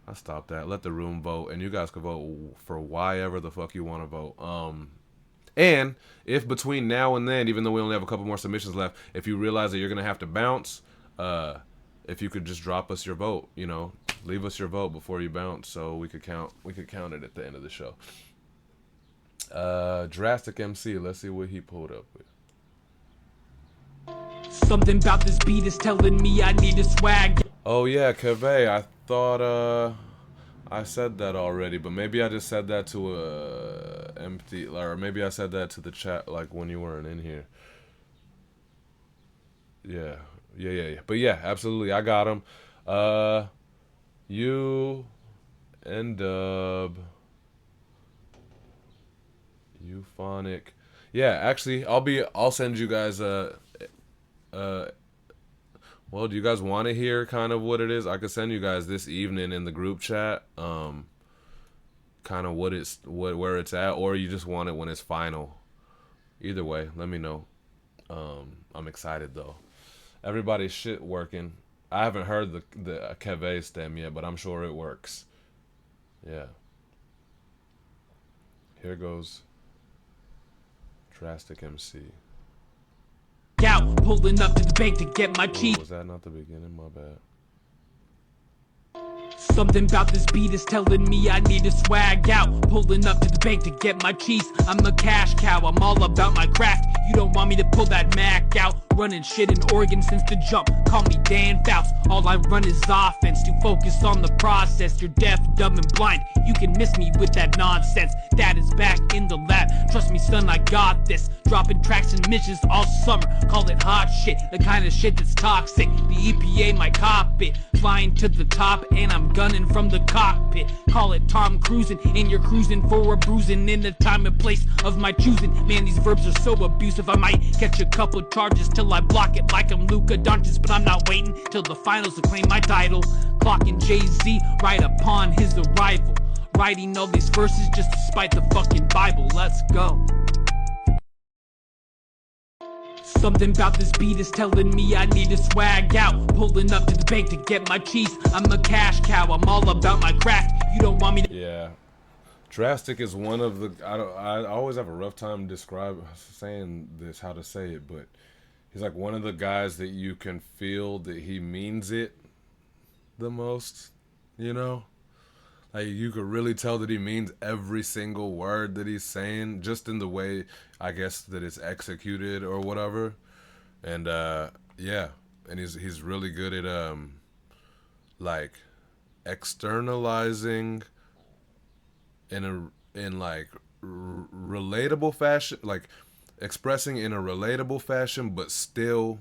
I stopped that. Let the room vote, and you guys can vote for why ever the fuck you want to vote. And if between now and then, even though we only have a couple more submissions left, if you realize that you're gonna have to bounce, if you could just drop us your vote, leave us your vote before you bounce, so we could count it at the end of the show. Drastic MC, let's see what he pulled up with. Something about this beat is telling me I need a swag. Oh yeah, Keve, I thought I said that already, but maybe I just said that to empty, or maybe I said that to the chat like when you weren't in here. Yeah. But yeah, absolutely, I got him. You and Dub, Euphonic. Yeah, actually, I'll send you guys well, do you guys want to hear kind of what it is? I could send you guys this evening in the group chat, kind of where it's at, or you just want it when it's final. Either way, let me know. I'm excited though. Everybody's shit working. I haven't heard the Keve stem yet, but I'm sure it works. Yeah. Here goes Drastic MC. Out, pulling up to the bank to get my cheese. Was that not the beginning? My bad. Something about this beat is telling me I need to swag out. Pulling up to the bank to get my cheese. I'm a cash cow, I'm all about my craft. You don't want me to pull that Mac out. Running shit in Oregon since the jump. Call me Dan Faust. All I run is offense. To focus on the process. You're deaf, dumb, and blind. You can miss me with that nonsense. That is back in the lab. Trust me, son, I got this. Dropping tracks and missions all summer. Call it hot shit. The kind of shit that's toxic. The EPA might cop it. Flying to the top and I'm gunning from the cockpit. Call it Tom cruising and you're cruising for a bruising in the time and place of my choosing. Man, these verbs are so abusive. I might catch a couple charges till I block it like I'm Luka Doncic, but I'm not waiting till the finals to claim my title. Clocking Jay-Z right upon his arrival. Writing all these verses just to spite the fucking Bible. Let's go. Something about this beat is telling me I need to swag out. Pulling up to the bank to get my cheese. I'm a cash cow, I'm all about my craft. You don't want me to... Yeah. Drastic is one of the... I always have a rough time saying this, how to say it, but he's like one of the guys that you can feel that he means it the most, Like, you could really tell that he means every single word that he's saying, just in the way, I guess, that it's executed or whatever. And, yeah. And he's really good at, like, externalizing in relatable fashion, like, expressing in a relatable fashion, but still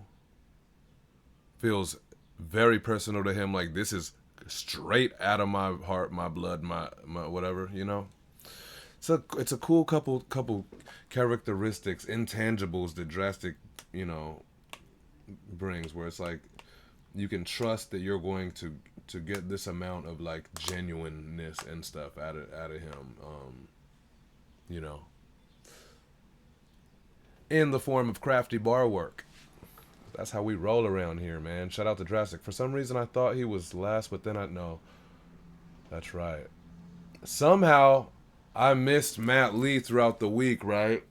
feels very personal to him. Like, this is straight out of my heart, my blood, my whatever, So it's a cool couple characteristics, intangibles that Drastic, brings, where it's like you can trust that you're going to get this amount of like genuineness and stuff out of him, in the form of crafty bar work. That's how we roll around here, man. Shout out to Drastic. For some reason, I thought he was last, but then no. That's right. Somehow, I missed Matt Lee throughout the week, right?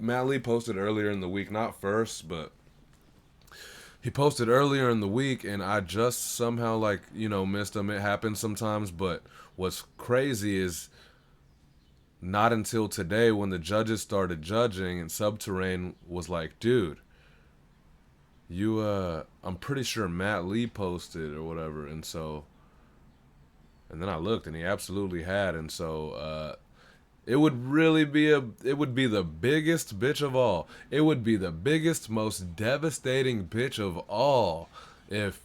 Matt Lee posted earlier in the week, not first, but he posted earlier in the week, and I just somehow, missed him. It happens sometimes, but what's crazy is not until today when the judges started judging and Subterrane was like, dude, I'm pretty sure Matt Lee posted or whatever, and then I looked and he absolutely had, and so it would be the biggest bitch of all. It would be the biggest, most devastating bitch of all if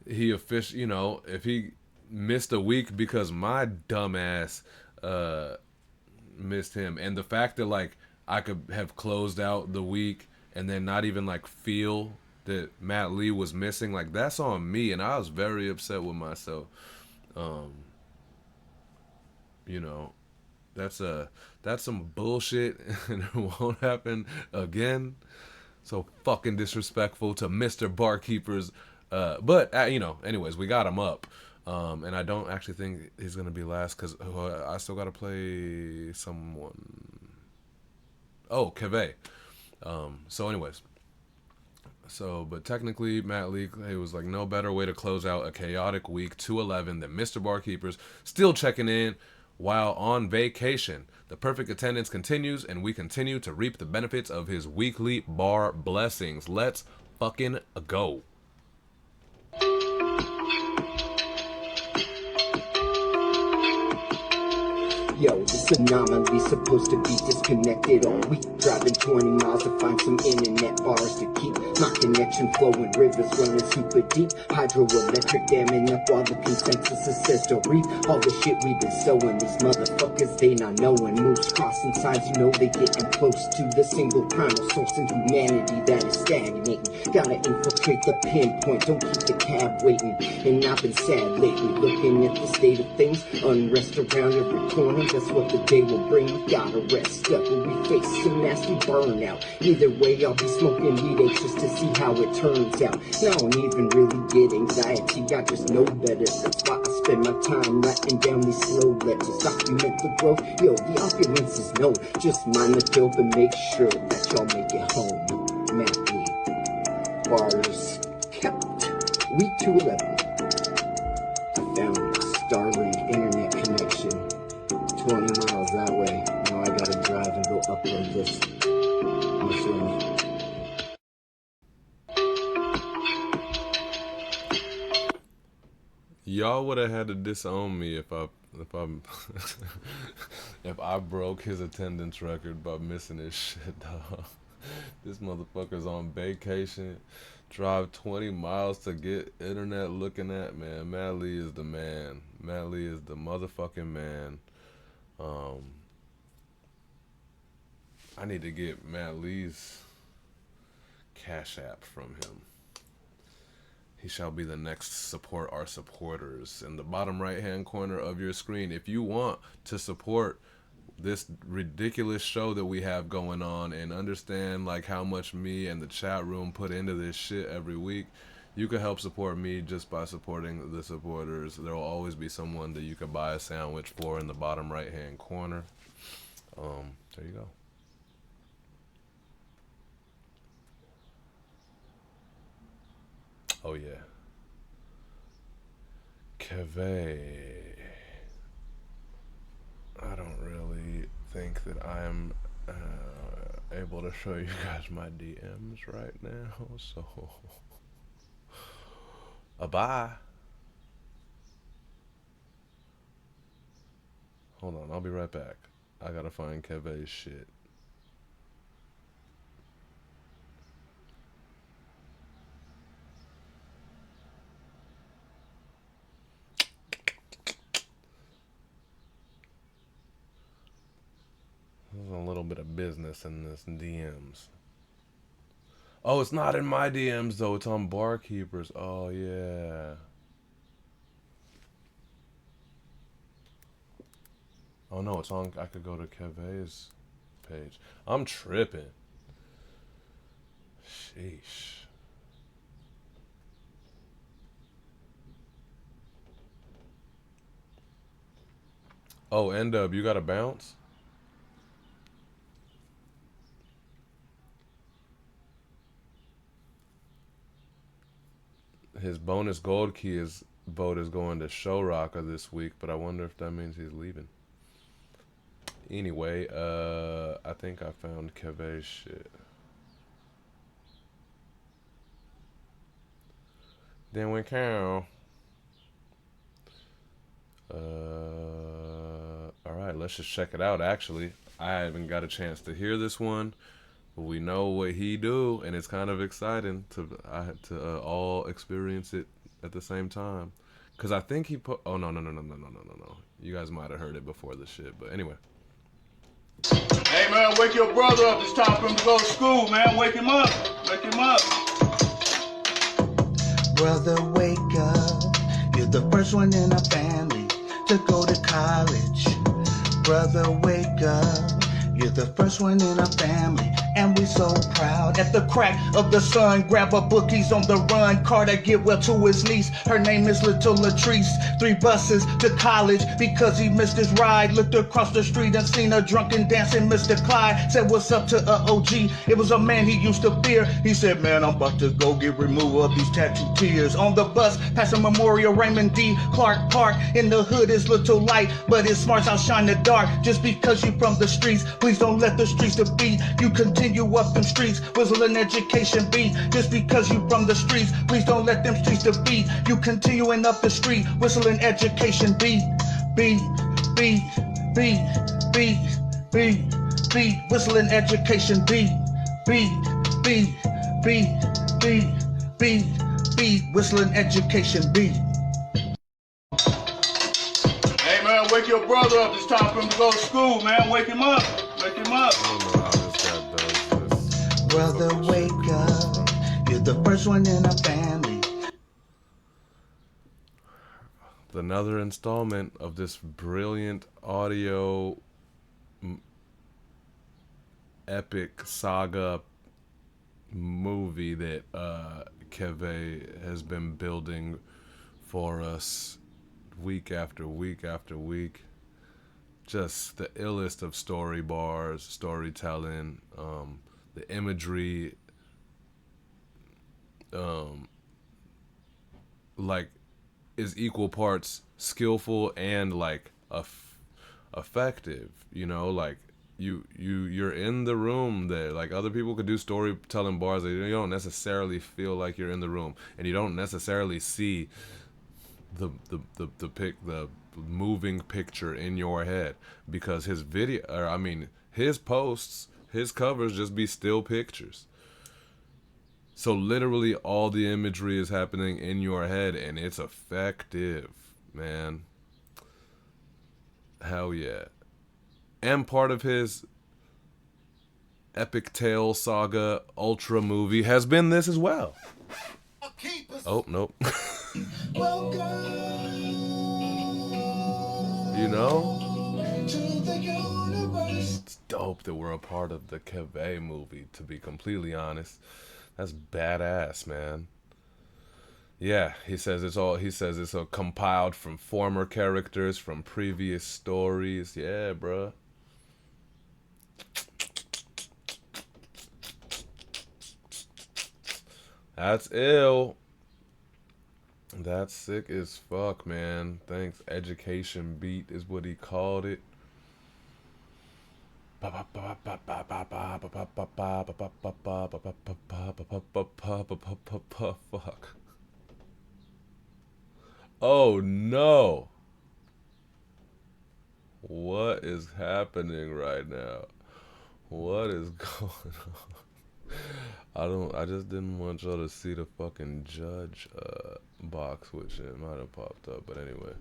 he if he missed a week because my dumbass missed him. And the fact that I could have closed out the week and then not even like feel that Matt Lee was missing, like that's on me, and I was very upset with myself. You know, that's some bullshit, and it won't happen again. So fucking disrespectful to Mr. Barkeeper's. But you know, anyways, we got him up, and I don't actually think he's gonna be last because I still gotta play someone. Oh, Keve. So anyways. So, but technically, Matt Lee, it was like no better way to close out a chaotic week 211 than Mr. Barkeeper's still checking in while on vacation. The perfect attendance continues, and we continue to reap the benefits of his weekly bar blessings. Let's fucking go. Yo, this anomaly supposed to be disconnected all week. Driving 20 miles to find some internet bars to keep my connection flowing. Rivers running super deep. Hydroelectric damming up all the consensus says to reap all the shit we've been sowing. These motherfuckers, they not knowing. Moves crossing signs, you know they getting close to the single primal source in humanity that is stagnating. Gotta infiltrate the pinpoint, don't keep the cab waiting. And I've been sad lately, looking at the state of things. Unrest around every corner, that's what the day will bring. We gotta rest up when we face some nasty burnout. Either way, I'll be smoking weed anxious to see how it turns out. And I don't even really get anxiety, I just know better. That's why I spend my time writing down these slow letters. Document the growth, yo, the opulence is known. Just mind the dope and make sure that y'all make it home. Matt Lee. Bars kept. Week 211. I found Starlink internet connection. 20 miles that way. Now I gotta drive and go upload this. Much love. Y'all would have had to disown me if I broke his attendance record by missing his shit, dog. This motherfucker's on vacation, drive 20 miles to get internet looking at, man. Matt Lee is the man. Matt Lee is the motherfucking man. I need to get Matt Lee's Cash App from him. He shall be the next support our supporters. In the bottom right hand corner of your screen, if you want to support this ridiculous show that we have going on and understand like how much me and the chat room put into this shit every week, you can help support me just by supporting the supporters. There will always be someone that you can buy a sandwich for in the bottom right hand corner. There you go. Oh yeah. Keve. I don't really think that I am able to show you guys my DMs right now, so bye. Hold on, I'll be right back. I gotta find Keve's shit. There's a little bit of business in this DMs. Oh, it's not in my DMs though. It's on Barkeepers. Oh yeah. Oh no, it's on. I could go to Keve's page. I'm tripping. Sheesh. Oh, N-Dub, you got to bounce? His bonus gold key is vote is going to Show Rocker this week, but I wonder if that means he's leaving. Anyway, I think I found Keve's shit. Then we cow. Alright, let's just check it out. Actually, I haven't got a chance to hear this one, but we know what he do, and it's kind of exciting to all experience it at the same time. Cause I think he put. Oh no. You guys might have heard it before the shit, but anyway. Hey man, wake your brother up. It's time for him to go to school, man. Wake him up. Wake him up. Brother, wake up. You're the first one in our family to go to college. Brother, wake up. You're the first one in our family, and we're so proud. At the crack of the sun, grab a book, he's on the run. Carter get well to his niece, her name is Little Latrice. 3 buses to college because he missed his ride. Looked across the street and seen a drunken dancing Mr. Clyde. Said what's up to a OG, it was a man he used to fear. He said, man, I'm about to go get removed of these tattoo tears. On the bus, past a memorial, Raymond D. Clark Park. In the hood is little light, but his smarts outshine the dark. Just because you from the streets, please don't let the streets defeat you. Continue up them streets, whistling education beat. Just because you from the streets, please don't let them streets defeat you. Continuing up the street, whistling education beat. Beat, beat, beat, beat, beat, beat, whistling education beat. Beat, beat, beat, beat, beat, beat, whistling education beat. Hey man, wake your brother up. It's time for him to go to school, man. Wake him up. Wake him up. I don't know how this guy does this. Brother, wake up. You're the first one in our family. Another installment of this brilliant audio epic saga movie that Keve has been building for us week after week after week. Just the illest of story bars, storytelling, the imagery, like, is equal parts skillful and like effective. You know, like you're in the room there. Like, other people could do storytelling bars that you don't necessarily feel like you're in the room, and you don't necessarily see the moving picture in your head, because his his posts, his covers just be still pictures. So literally all the imagery is happening in your head, and it's effective, man. Hell yeah. And part of his epic tale saga ultra movie has been this as well. Oh, nope. You know? It's dope that we're a part of the Keve movie, to be completely honest. That's badass, man. Yeah, he says it's all compiled from former characters from previous stories. Yeah, bruh. That's ill. That's sick as fuck, man. Thanks. Education beat is what he called it. Fuck. Oh no. What is happening right now? What is going on? I just didn't want y'all to see the fucking judge box, which it might have popped up, but anyway.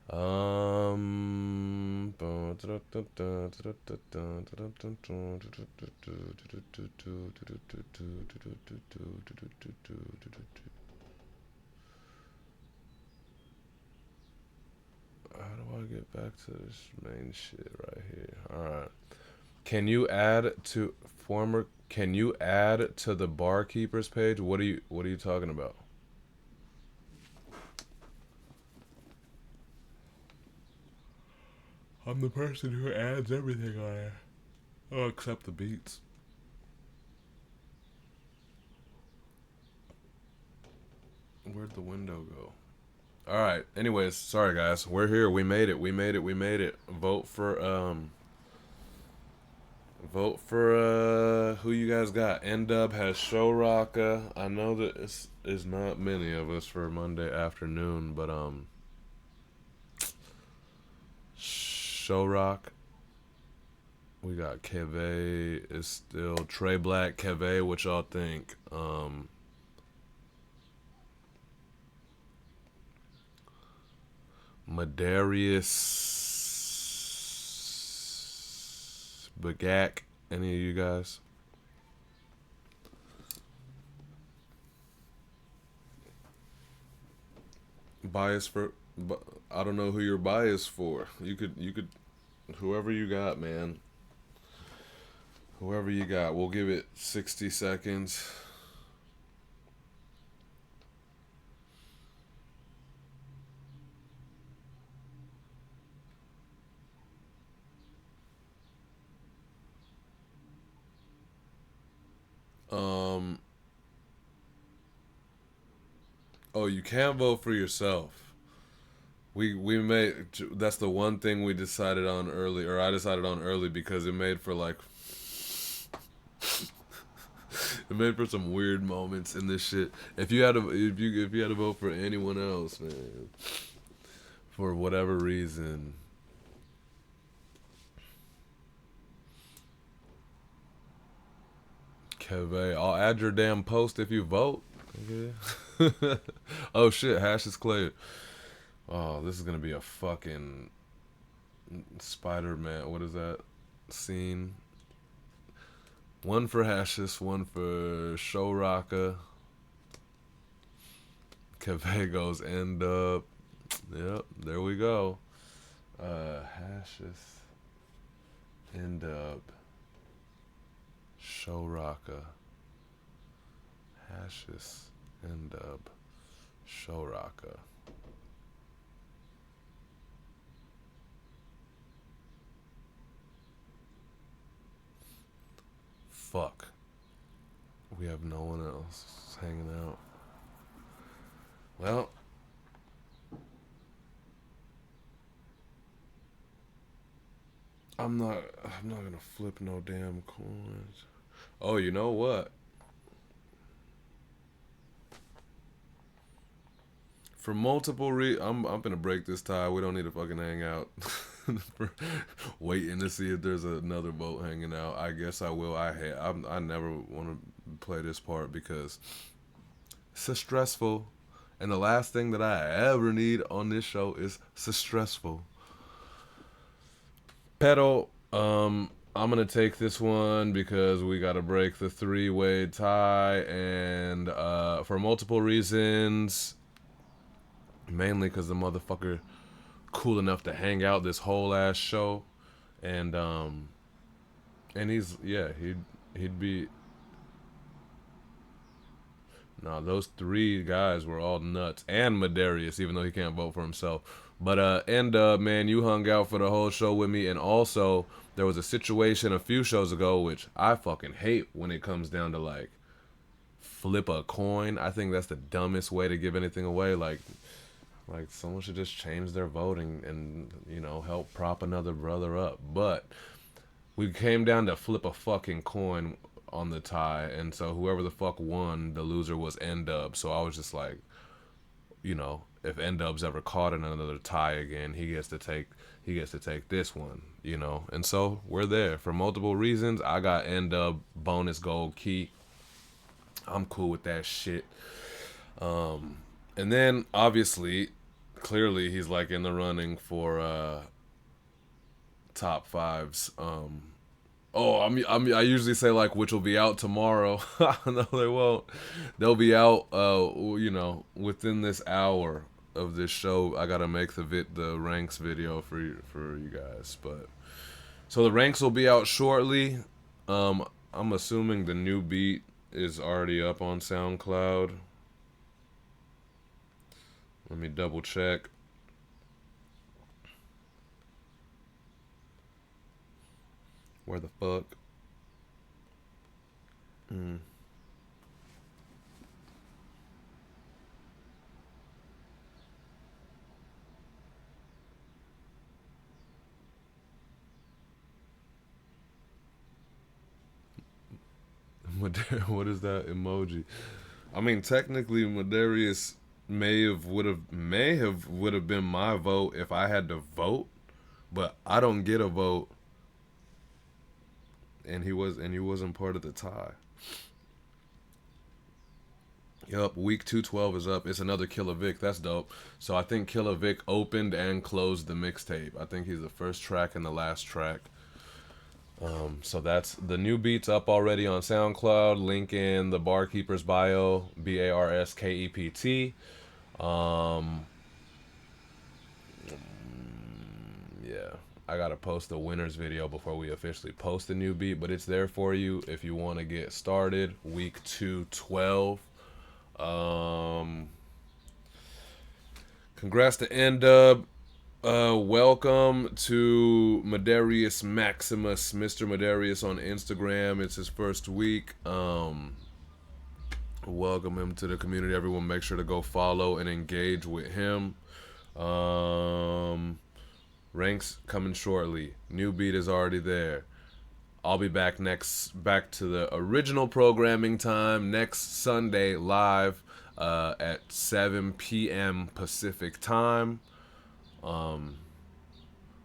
How do I get back to this main shit right here? Alright. Can you add to the barkeepers page? What are you talking about? I'm the person who adds everything on there. Oh, except the beats. Where'd the window go? Alright, anyways, sorry guys. We're here. We made it. Vote for who you guys got. N-Dub has Show Rocka. I know that it's not many of us for Monday afternoon, but Show Rock. We got Keve is still Trey Black. Keve, what y'all think? Madarius Bagak. Any of you guys? Bias for? I don't know who you're biased for. You could, whoever you got, man. Whoever you got. We'll give it 60 seconds. Oh, you can't vote for yourself. We made, that's the one thing we decided on early, or I decided on early, because it made for like it made for some weird moments in this shit. If you had to vote for anyone else, man, for whatever reason. Keve, I'll add your damn post if you vote. Okay. Oh shit, hash is cleared. Oh, this is gonna be a fucking Spider-Man. What is that scene? One for Hashis, one for Shoraka. Keve goes end up. Yep, there we go. Hashis, end up. Shoraka. Hashis, end up. Shoraka. Fuck. We have no one else hanging out. Well, I'm not gonna flip no damn coins. Oh, you know what? For multiple I'm gonna break this tie. We don't need to fucking hang out. Waiting to see if there's another boat hanging out. I guess I will. I never want to play this part because it's so stressful. And the last thing that I ever need on this show is so stressful. Pedal, I'm gonna take this one because we gotta break the 3-way tie, and for multiple reasons. Mainly because the motherfucker cool enough to hang out this whole ass show, and he's, yeah, he'd be. No, those 3 guys were all nuts, and Medarius, even though he can't vote for himself. But man, you hung out for the whole show with me, and also there was a situation a few shows ago which I fucking hate when it comes down to like flip a coin. I think that's the dumbest way to give anything away. Like someone should just change their voting and, you know, help prop another brother up. But we came down to flip a fucking coin on the tie, and so whoever the fuck won, the loser was N-Dub. So I was just like, you know, if N-Dub's ever caught in another tie again, he gets to take this one, you know. And so we're there for multiple reasons. I got N-Dub bonus gold key. I'm cool with that shit. And then, obviously, clearly, he's, like, in the running for top 5s. I usually say, like, which will be out tomorrow. No, they won't. They'll be out, you know, within this hour of this show. I gotta make the ranks video for you guys. But so the ranks will be out shortly. I'm assuming the new beat is already up on SoundCloud. Let me double check. Where the fuck? What is that emoji? I mean, technically, Medarius may have would have been my vote if I had to vote, but I don't get a vote, and he wasn't part of the tie. Yup, week 212 is up. It's another Killer Vic. That's dope. So I think Killer Vic opened and closed the mixtape. I think he's the first track and the last track. So that's the new beats up already on SoundCloud. Link in the barkeeper's bio, BARSKEPT. Yeah, I gotta post the winners video before we officially post the new beat, but it's there for you if you want to get started. Week 212. Congrats to N-Dub. Welcome to Medarius Maximus, Mr. Medarius on Instagram. It's his first week. Welcome him to the community. Everyone, make sure to go follow and engage with him. Ranks coming shortly. New beat is already there. I'll be back to the original programming time next Sunday live at 7 p.m. Pacific time.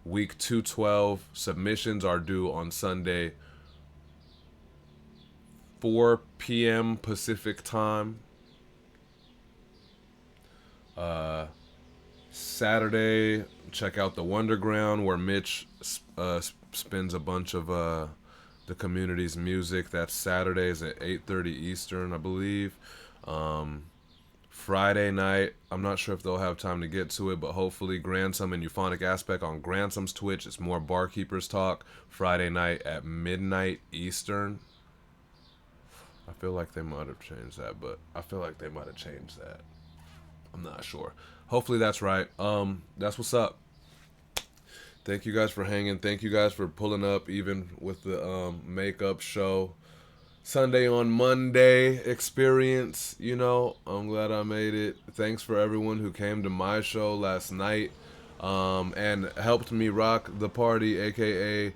Week 212 submissions are due on Sunday 4 p.m. Pacific time. Saturday, check out the Wonderground where Mitch spins a bunch of the community's music. That's Saturdays at 8:30 Eastern, I believe. Friday night, I'm not sure if they'll have time to get to it, but hopefully Grandsome and Euphonic Aspect on Grandsome's Twitch. It's more Barkeepers Talk. Friday night at midnight Eastern. I feel like they might have changed that, I'm not sure. Hopefully that's right. That's what's up. Thank you guys for hanging. Thank you guys for pulling up even with the makeup show. Sunday on Monday experience, you know, I'm glad I made it. Thanks for everyone who came to my show last night and helped me rock the party, aka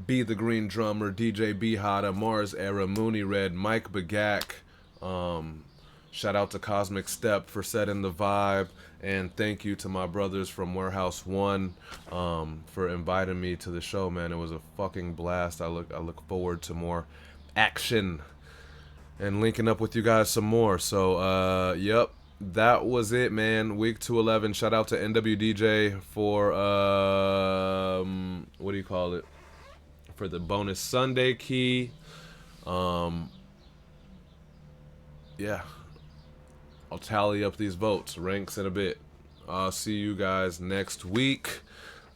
Be the Green Drummer, DJ B Hada, Mars Era, Mooney Red, Mike Bagak. Shout out to Cosmic Step for setting the vibe, and thank you to my brothers from Warehouse One for inviting me to the show, man. It was a fucking blast. I look forward to more action and linking up with you guys some more. So yep, that was it, man. Week 211. Shout out to NWDJ for what do you call it, for the bonus Sunday key. Yeah, I'll tally up these votes, ranks in a bit. I'll see you guys next week.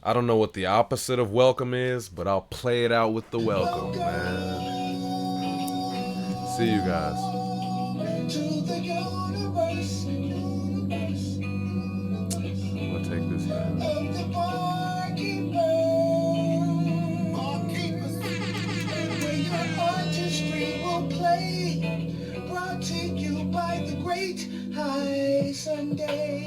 I don't know what the opposite of welcome is, but I'll play it out with the welcome, man. See you guys. I'm gonna take this down. Where your artistry will play, brought to you by the great High Sunday.